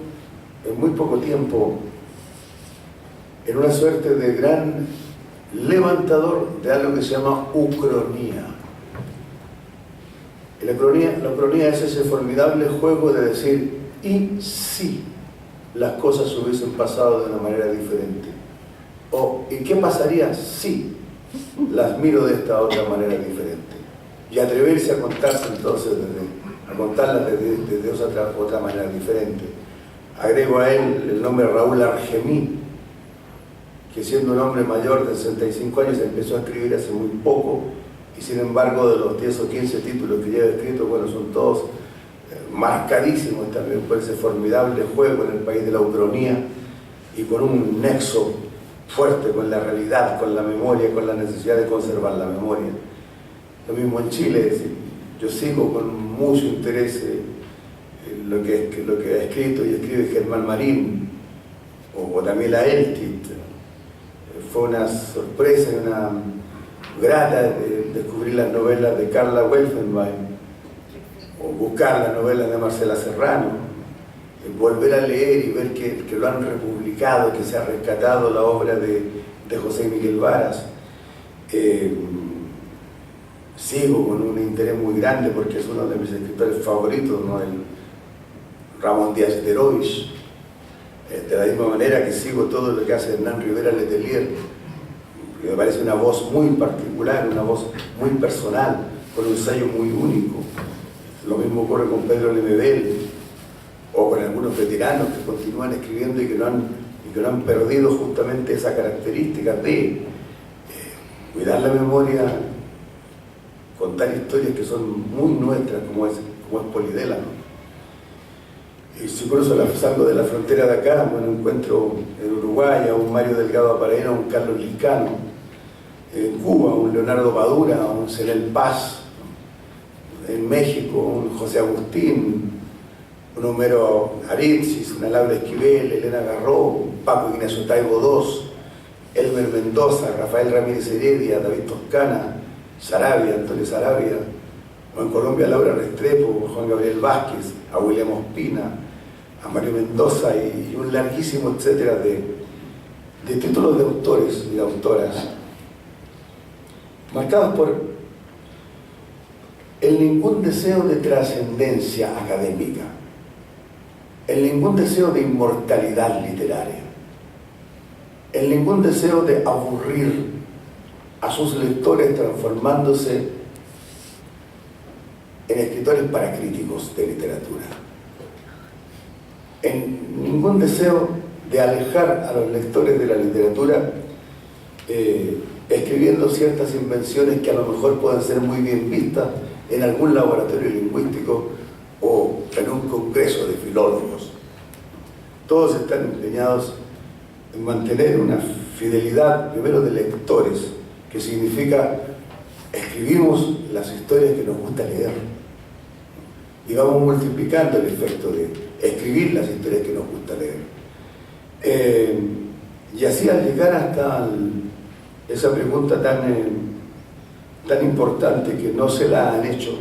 S2: en muy poco tiempo en una suerte de gran levantador de algo que se llama ucronía. Y la ucronía es ese formidable juego de decir, ¿y si las cosas hubiesen pasado de una manera diferente? O, ¿y qué pasaría si las miro de esta otra manera diferente? Y atreverse a contarse entonces, a contarlas desde otra manera diferente. Agrego a él el nombre Raúl Argemí, que siendo un hombre mayor de 65 años empezó a escribir hace muy poco, y sin embargo de los 10 o 15 títulos que lleva escrito, bueno, son todos marcadísimos también por ese formidable juego en el país de la ucronía y con un nexo fuerte con la realidad, con la memoria, con la necesidad de conservar la memoria. Lo mismo en Chile, yo sigo con mucho interés lo que ha escrito y escribe Germán Marín o Daniela Eltit. Fue una sorpresa y una grata descubrir las novelas de Carla Welfenbein o buscar las novelas de Marcela Serrano, volver a leer y ver que lo han republicado, que se ha rescatado la obra de José Miguel Varas. Sigo con un interés muy grande porque es uno de mis escritores favoritos, ¿no? El Ramón Díaz de Herois. De la misma manera que sigo todo lo que hace Hernán Rivera Letelier, que me parece una voz muy particular, una voz muy personal, con un sello muy único. Lo mismo ocurre con Pedro Lemebel o con algunos veteranos que continúan escribiendo y que no han perdido justamente esa característica de cuidar la memoria, contar historias que son muy nuestras, como es Polidela, ¿no? Y si por eso salgo de la frontera de acá, bueno, encuentro en Uruguay a un Mario Delgado Aparaíno, a un Carlos Liscano, en Cuba a un Leonardo Padura, a un Celel Paz, en México un José Agustín, un Homero Arizis, una Laura Esquivel, Elena Garró, Paco Ignacio Taibo II, Elmer Mendoza, Rafael Ramírez Heredia, David Toscana, Sarabia, Antonio Sarabia, o en Colombia Laura Restrepo, Juan Gabriel Vázquez, a William Ospina, a Mario Mendoza y un larguísimo etcétera de títulos de autores y de autoras, marcados por el ningún deseo de trascendencia académica, el ningún deseo de inmortalidad literaria, el ningún deseo de aburrir a sus lectores transformándose en escritores paracríticos de literatura, en ningún deseo de alejar a los lectores de la literatura escribiendo ciertas invenciones que a lo mejor pueden ser muy bien vistas en algún laboratorio lingüístico o en un congreso de filólogos. Todos están empeñados en mantener una fidelidad, primero de lectores, que significa escribimos las historias que nos gusta leer y vamos multiplicando el efecto de escribir las historias que nos gusta leer. Y así al llegar hasta esa pregunta tan importante que no se la han hecho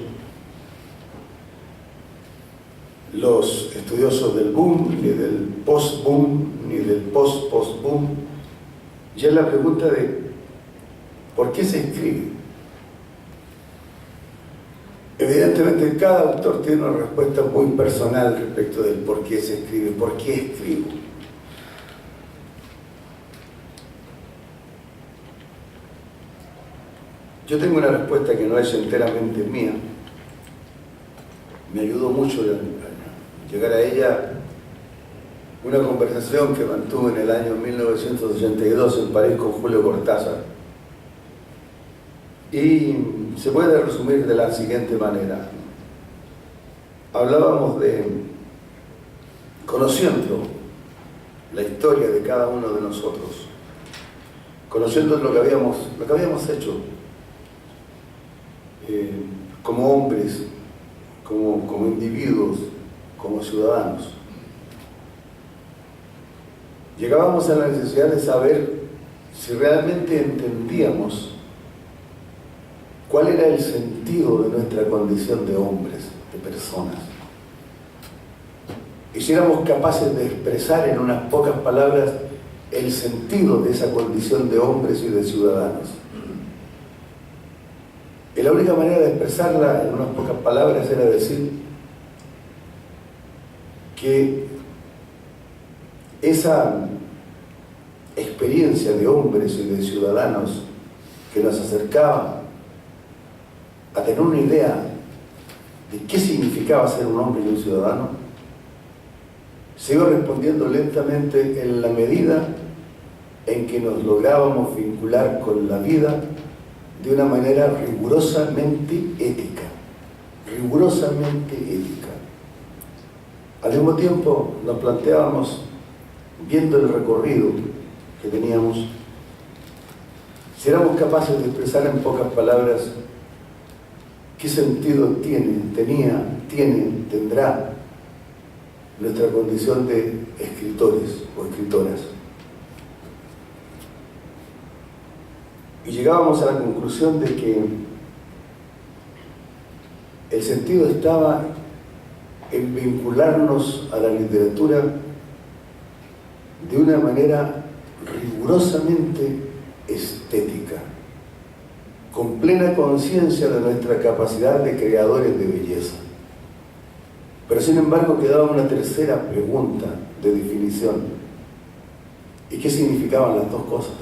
S2: los estudiosos del boom, ni del post-boom, ni del post-post-boom, ya es la pregunta de ¿por qué se escribe? Evidentemente cada autor tiene una respuesta muy personal respecto del por qué se escribe, por qué escribo. Yo tengo una respuesta que no es enteramente mía. Me ayudó mucho a llegar a ella una conversación que mantuve en el año 1982 en París con Julio Cortázar. Y se puede resumir de la siguiente manera. Hablábamos de conociendo la historia de cada uno de nosotros, conociendo lo que habíamos hecho como hombres, como individuos, como ciudadanos. Llegábamos a la necesidad de saber si realmente entendíamos cuál era el sentido de nuestra condición de hombres, de personas. Y si éramos capaces de expresar en unas pocas palabras el sentido de esa condición de hombres y de ciudadanos. Y la única manera de expresarla en unas pocas palabras era decir que esa experiencia de hombres y de ciudadanos que nos acercaba a tener una idea de qué significaba ser un hombre y un ciudadano, se iba respondiendo lentamente en la medida en que nos lográbamos vincular con la vida de una manera rigurosamente ética, rigurosamente ética. Al mismo tiempo nos planteábamos, viendo el recorrido que teníamos, si éramos capaces de expresar en pocas palabras ¿Qué sentido tendrá nuestra condición de escritores o escritoras? Y llegábamos a la conclusión de que el sentido estaba en vincularnos a la literatura de una manera rigurosamente estética, con plena conciencia de nuestra capacidad de creadores de belleza. Pero sin embargo quedaba una tercera pregunta de definición. ¿Y qué significaban las dos cosas?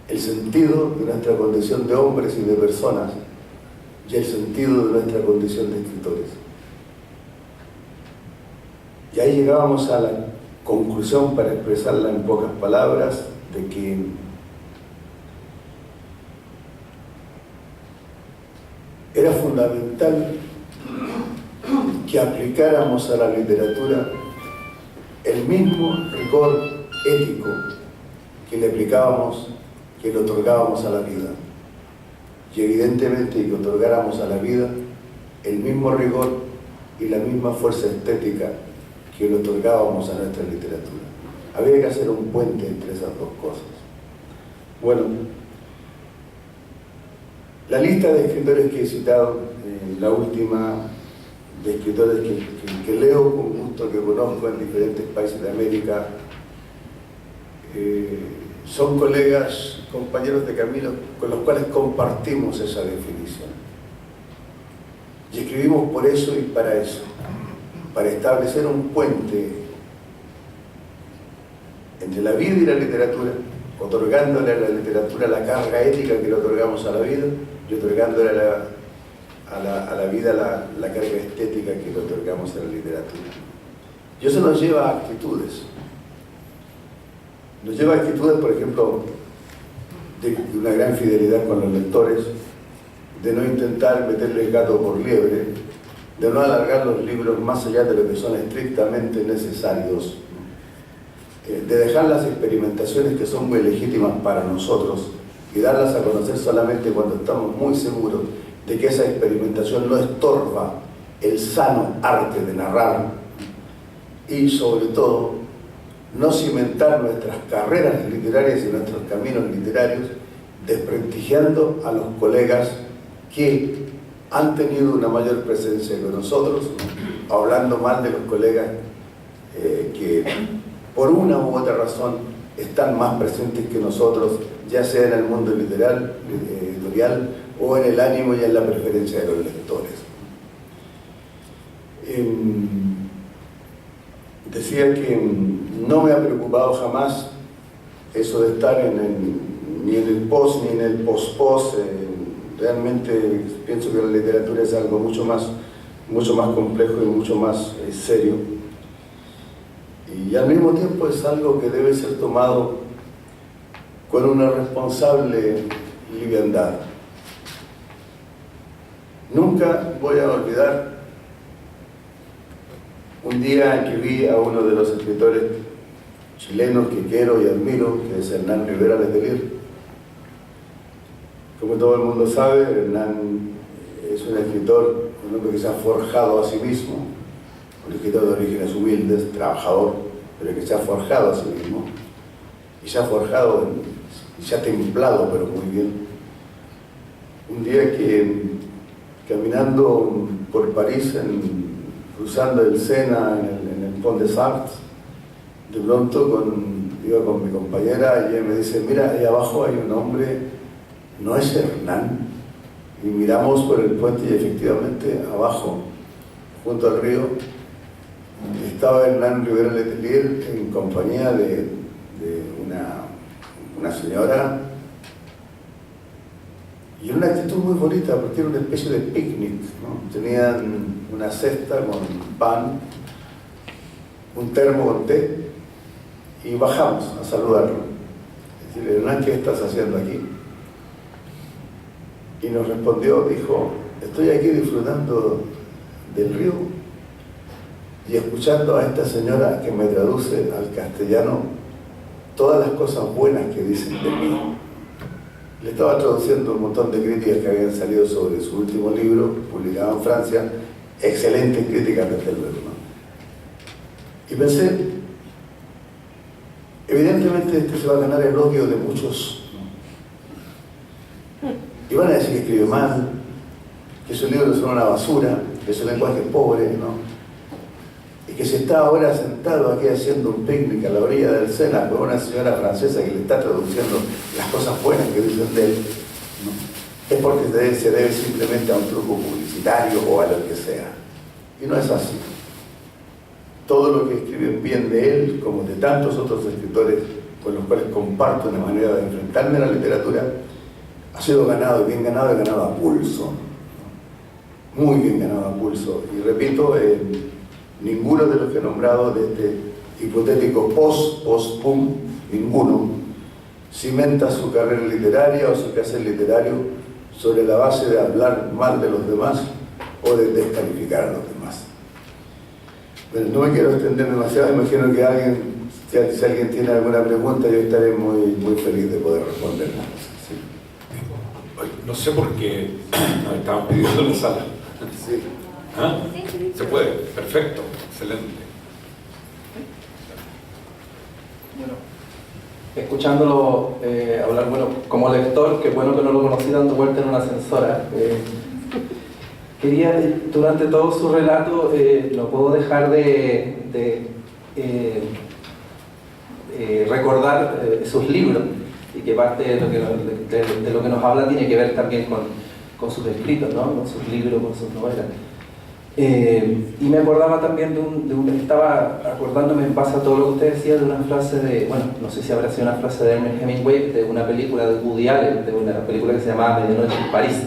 S2: El sentido de nuestra condición de hombres y de personas y el sentido de nuestra condición de escritores. Y ahí llegábamos a la conclusión, para expresarla en pocas palabras, de que era fundamental que aplicáramos a la literatura el mismo rigor ético que le aplicábamos, que le otorgábamos a la vida. Y evidentemente que otorgáramos a la vida el mismo rigor y la misma fuerza estética que le otorgábamos a nuestra literatura. Había que hacer un puente entre esas dos cosas. Bueno, la lista de escritores que he citado, la última de escritores que leo con gusto, que conozco en diferentes países de América, son colegas, compañeros de camino con los cuales compartimos esa definición. Y escribimos por eso y para eso, para establecer un puente entre la vida y la literatura, otorgándole a la literatura la carga ética que le otorgamos a la vida y otorgándole a la vida la carga estética que le otorgamos a la literatura. Y eso nos lleva a actitudes. Nos lleva a actitudes, por ejemplo, de una gran fidelidad con los lectores, de no intentar meterle el gato por liebre, de no alargar los libros más allá de lo que son estrictamente necesarios, de dejar las experimentaciones que son muy legítimas para nosotros y darlas a conocer solamente cuando estamos muy seguros de que esa experimentación no estorba el sano arte de narrar, y sobre todo no cimentar nuestras carreras literarias y nuestros caminos literarios desprestigiando a los colegas que han tenido una mayor presencia que nosotros, hablando mal de los colegas que por una u otra razón están más presentes que nosotros, ya sea en el mundo editorial o en el ánimo y en la preferencia de los lectores. Decía que no me ha preocupado jamás eso de estar ni en el post ni en el post-post. Realmente pienso que la literatura es algo mucho más complejo y mucho más serio. Y al mismo tiempo es algo que debe ser tomado con una responsable liviandad. Nunca voy a olvidar un día en que vi a uno de los escritores chilenos que quiero y admiro, que es Hernán Rivera Letelier. Como todo el mundo sabe, Hernán es un escritor, un hombre que se ha forjado a sí mismo, un escritor de orígenes humildes, trabajador, pero que se ha forjado a sí mismo, y se ha forjado, y se ha templado, pero muy bien. Un día que, caminando por París, cruzando el Sena en el Pont des Arts, de pronto iba con mi compañera y ella me dice: mira, ahí abajo hay un hombre, ¿no es Hernán? Y miramos por el puente y efectivamente abajo, junto al río, estaba Hernán Rivera Letelier en compañía de una señora, y en una actitud muy bonita, porque era una especie de picnic, ¿no? Tenían una cesta con pan, un termo con té, y bajamos a saludarlo. Decirle: Hernán, ¿qué estás haciendo aquí? Y nos respondió, dijo: estoy aquí disfrutando del río y escuchando a esta señora que me traduce al castellano todas las cosas buenas que dicen de mí. Le estaba traduciendo un montón de críticas que habían salido sobre su último libro, publicado en Francia, excelentes críticas desde luego, ¿no? Y pensé, evidentemente este se va a ganar el odio de muchos, ¿no? Y van a decir que escribe mal, que sus libros son una basura, que su lenguaje es pobre, ¿no? Y que se está ahora sentado aquí haciendo un picnic a la orilla del Sena con una señora francesa que le está traduciendo las cosas buenas que dicen de él, ¿no? Es porque se debe simplemente a un truco publicitario o a lo que sea. Y no es así. Todo lo que escriben bien de él, como de tantos otros escritores con los cuales comparto una manera de enfrentarme a la literatura, ha sido ganado, y bien ganado, y ganado a pulso, ¿no? Muy bien ganado a pulso. Y repito, ninguno de los que he nombrado de este hipotético post-boom, ninguno, cimenta su carrera literaria o su quehacer literario sobre la base de hablar mal de los demás o de descalificar a los demás. Pero no me quiero extender demasiado, imagino que si alguien tiene alguna pregunta, yo estaré muy feliz de poder responderla. Sí.
S1: No sé por qué nos estaban pidiendo la sala.
S2: Sí.
S1: ¿Ah? Se puede, perfecto, excelente.
S3: Bueno, escuchándolo hablar, bueno, como lector, que bueno que no lo conocí dando vuelta en una ascensora, quería, durante todo su relato, no puedo dejar de recordar sus libros, y que parte de lo que nos habla tiene que ver también con sus escritos, ¿no? Con sus libros, con sus novelas. Y me acordaba también estaba acordándome en base a todo lo que usted decía de una frase bueno, no sé si habrá sido una frase de Ernest Hemingway, de una película de Woody Allen, de una película que se llamaba Medianoche en París,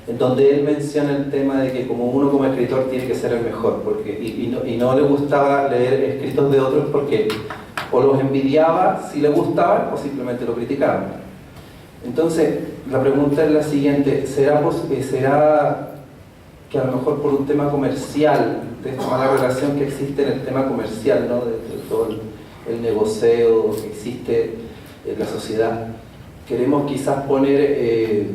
S3: en donde él menciona el tema de que como uno como escritor tiene que ser el mejor, y no le gustaba leer escritos de otros porque o los envidiaba si le gustaban o simplemente lo criticaban. Entonces, la pregunta es la siguiente: ¿será que a lo mejor por un tema comercial, de esta mala relación que existe en el tema comercial, ¿no? de todo el negocio que existe en la sociedad, queremos quizás poner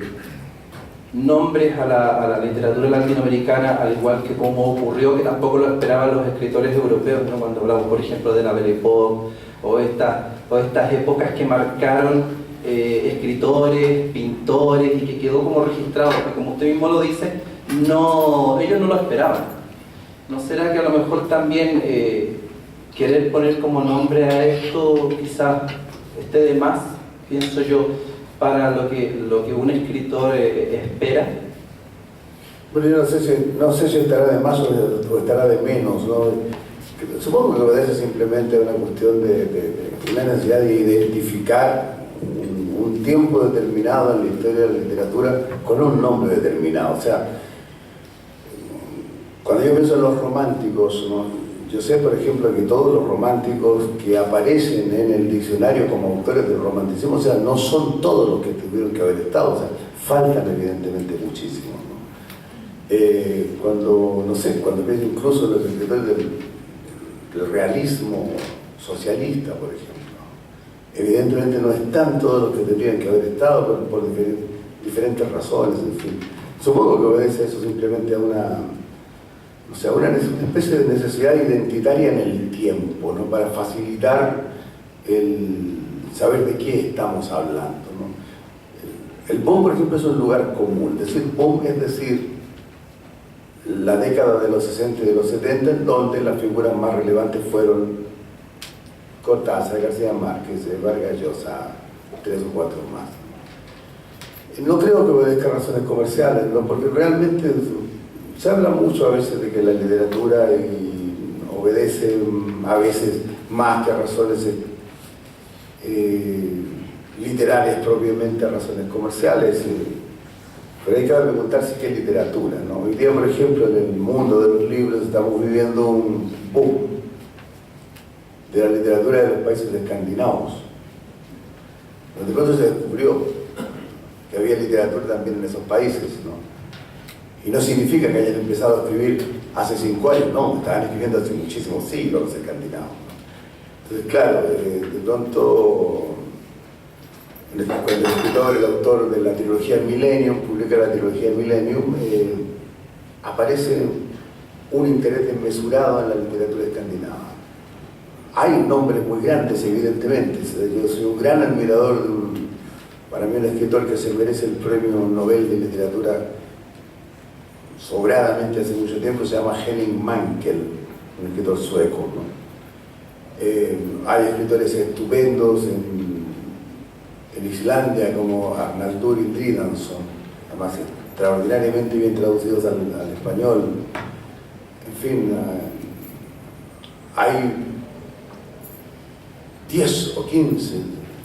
S3: nombres a la literatura latinoamericana, al igual que como ocurrió, que tampoco lo esperaban los escritores europeos, ¿no? Cuando hablamos, por ejemplo, de la Belle Époque, o estas épocas que marcaron escritores, pintores, y que quedó como registrado, porque como usted mismo lo dice, ellos no lo esperaban. ¿No será que a lo mejor también querer poner como nombre a esto quizás esté de más, pienso yo, para lo que un escritor espera?
S2: Bueno, yo no sé si estará de más o estará de menos, ¿no? Supongo que obedece simplemente a una cuestión de una necesidad de identificar un tiempo determinado en la historia de la literatura con un nombre determinado. O sea, cuando yo pienso en los románticos, ¿no? Yo sé, por ejemplo, que todos los románticos que aparecen en el diccionario como autores del romanticismo, o sea, no son todos los que tuvieron que haber estado, o sea, faltan evidentemente muchísimos, ¿no? Cuando pienso incluso en los escritores del realismo socialista, por ejemplo, evidentemente no están todos los que tendrían que haber estado por diferentes razones, en fin. Supongo que obedece eso simplemente a una especie de necesidad identitaria en el tiempo, ¿no? Para facilitar el saber de qué estamos hablando, ¿no? El boom, por ejemplo, es un lugar común. Decir boom es decir la década de los 60 y de los 70, en donde las figuras más relevantes fueron Cortázar, García Márquez, Vargas Llosa, 3 o 4 más. No creo que obedezca razones comerciales, ¿no? Porque realmente se habla mucho a veces de que la literatura obedece a veces más que a razones literarias propiamente, a razones comerciales. Pero hay que preguntarse qué es literatura, ¿no? Hoy día, por ejemplo, en el mundo de los libros estamos viviendo un boom de la literatura de los países escandinavos, donde pronto se descubrió que había literatura también en esos países, ¿no? Y no significa que hayan empezado a escribir hace 5 años, no, estaban escribiendo hace muchísimos siglos los escandinavos, ¿no? Entonces, claro, de pronto cuando el escritor, el autor de la trilogía Millennium, publica la trilogía Millennium, aparece un interés desmesurado en la literatura escandinava. Hay nombres muy grandes, evidentemente. Yo soy un gran admirador de para mí un escritor que se merece el premio Nobel de Literatura sobradamente hace mucho tiempo, se llama Henning Mankell, un escritor sueco, ¿no? Hay escritores estupendos en Islandia como Arnaldur Indridansson, además extraordinariamente bien traducidos al español. En fin, hay 10 o 15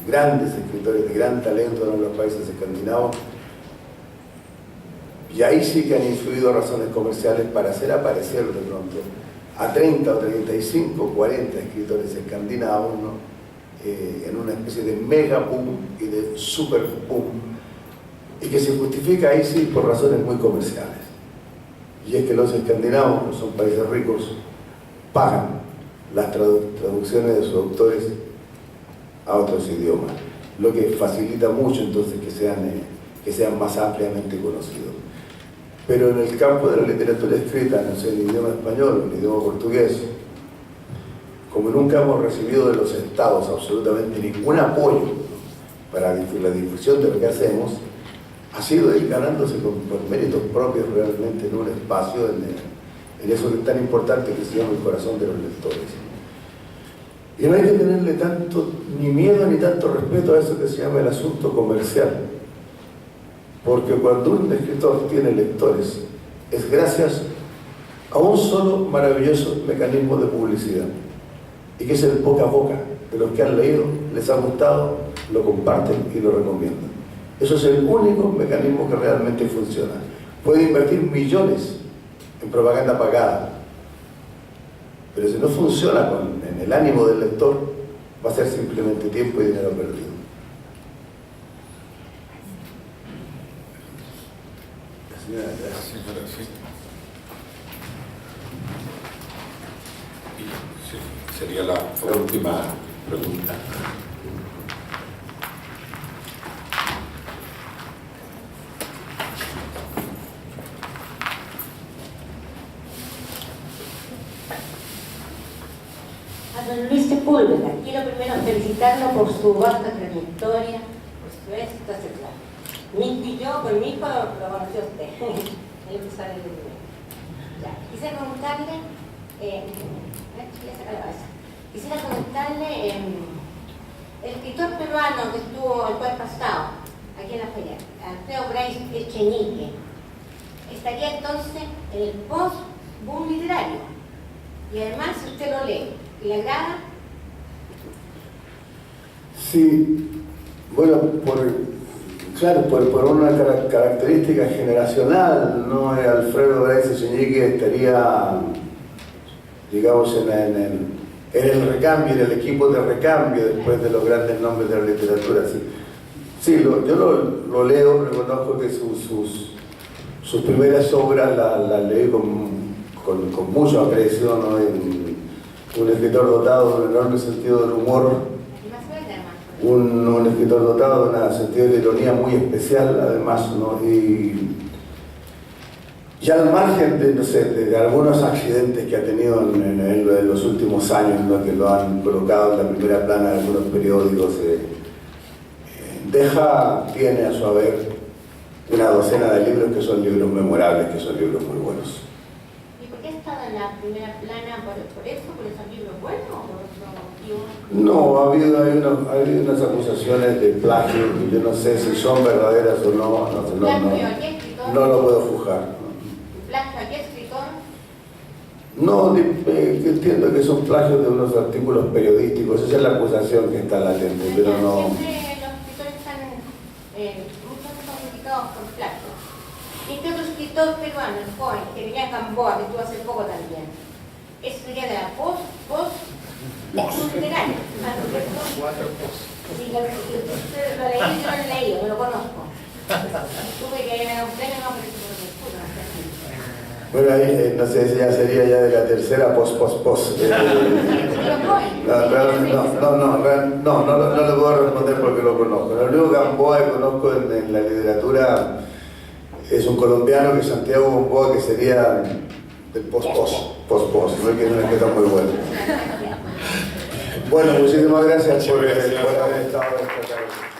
S2: grandes escritores de gran talento en los países escandinavos, y ahí sí que han influido razones comerciales para hacer aparecer de pronto a 30 o 35 o 40 escritores escandinavos, ¿no? En una especie de mega boom y de super boom, y que se justifica ahí sí por razones muy comerciales. Y es que los escandinavos, que son países ricos, pagan las traducciones de sus autores a otros idiomas, lo que facilita mucho entonces que sean más ampliamente conocidos. Pero en el campo de la literatura escrita, no sé, en el idioma español, en el idioma portugués, como nunca hemos recibido de los estados absolutamente ningún apoyo para la difusión de lo que hacemos, ha sido ir ganándose por méritos propios realmente en un espacio, en eso que es tan importante que se llama el corazón de los lectores. Y no hay que tenerle tanto ni miedo ni tanto respeto a eso que se llama el asunto comercial, porque cuando un escritor tiene lectores es gracias a un solo maravilloso mecanismo de publicidad, y que es el boca a boca de los que han leído, les ha gustado, lo comparten y lo recomiendan. Eso es el único mecanismo que realmente funciona. Puede invertir millones en propaganda pagada, pero si no funciona en el ánimo del lector, va a ser simplemente tiempo y dinero perdido.
S1: Señora, sí. Y sería la última pregunta.
S4: A don Luis Sepúlveda, quiero primero felicitarlo por su vasta trayectoria, por su éxito, etc. Y yo con mi hijo lo conocí a usted. Ahí empezó el primero. Ya, quisiera preguntarle, quisiera preguntarle, el escritor peruano que estuvo el jueves pasado aquí en la feria, Alfredo Bryce Echenique, estaría entonces en el post-boom literario. Y además, si usted lo lee, ¿le agrada?
S2: Sí, bueno, por una característica generacional, ¿no? Alfredo Bryce Echenique estaría, digamos, en el recambio, en el equipo de recambio después de los grandes nombres de la literatura. Sí, yo lo leo, reconozco que sus primeras obras las leí con mucho aprecio, ¿no? Un escritor dotado de un enorme sentido del humor, un escritor dotado de un sentido de ironía muy especial, además, ¿no? Y al margen de algunos accidentes que ha tenido en los últimos años, ¿no? Que lo han colocado en la primera plana de algunos periódicos, tiene a su haber una docena de libros que son libros memorables, que son libros muy buenos.
S4: ¿Y por qué ha estado en la primera plana? ¿Por eso? ¿Por esos libros buenos o por otro motivo?
S2: No, ha habido unas acusaciones de plagio, y yo no sé si son verdaderas o no, no lo puedo juzgar.
S4: ¿Plagio a qué escritor?
S2: No, entiendo que son plagios de unos artículos periodísticos, esa es la acusación que está latente, pero no...
S4: Siempre los escritores están, muchos son criticados por plagio. Y este otro escritor peruano, el joven, que venía a Gamboa, que estuvo hace poco también, ese sería de la post-literaria. Sí, lo leí, yo no lo he leído, no lo conozco. Tuve que ganar un premio, no, pero eso no.
S2: Bueno, ahí no sé si ya sería ya de la tercera pos. No le puedo responder porque lo conozco. El único Gamboa que conozco en la literatura es un colombiano, que es Santiago Gamboa, que sería del pos, no es que es una escrita muy buena. Bueno, muchísimas gracias por haber estado esta tarde.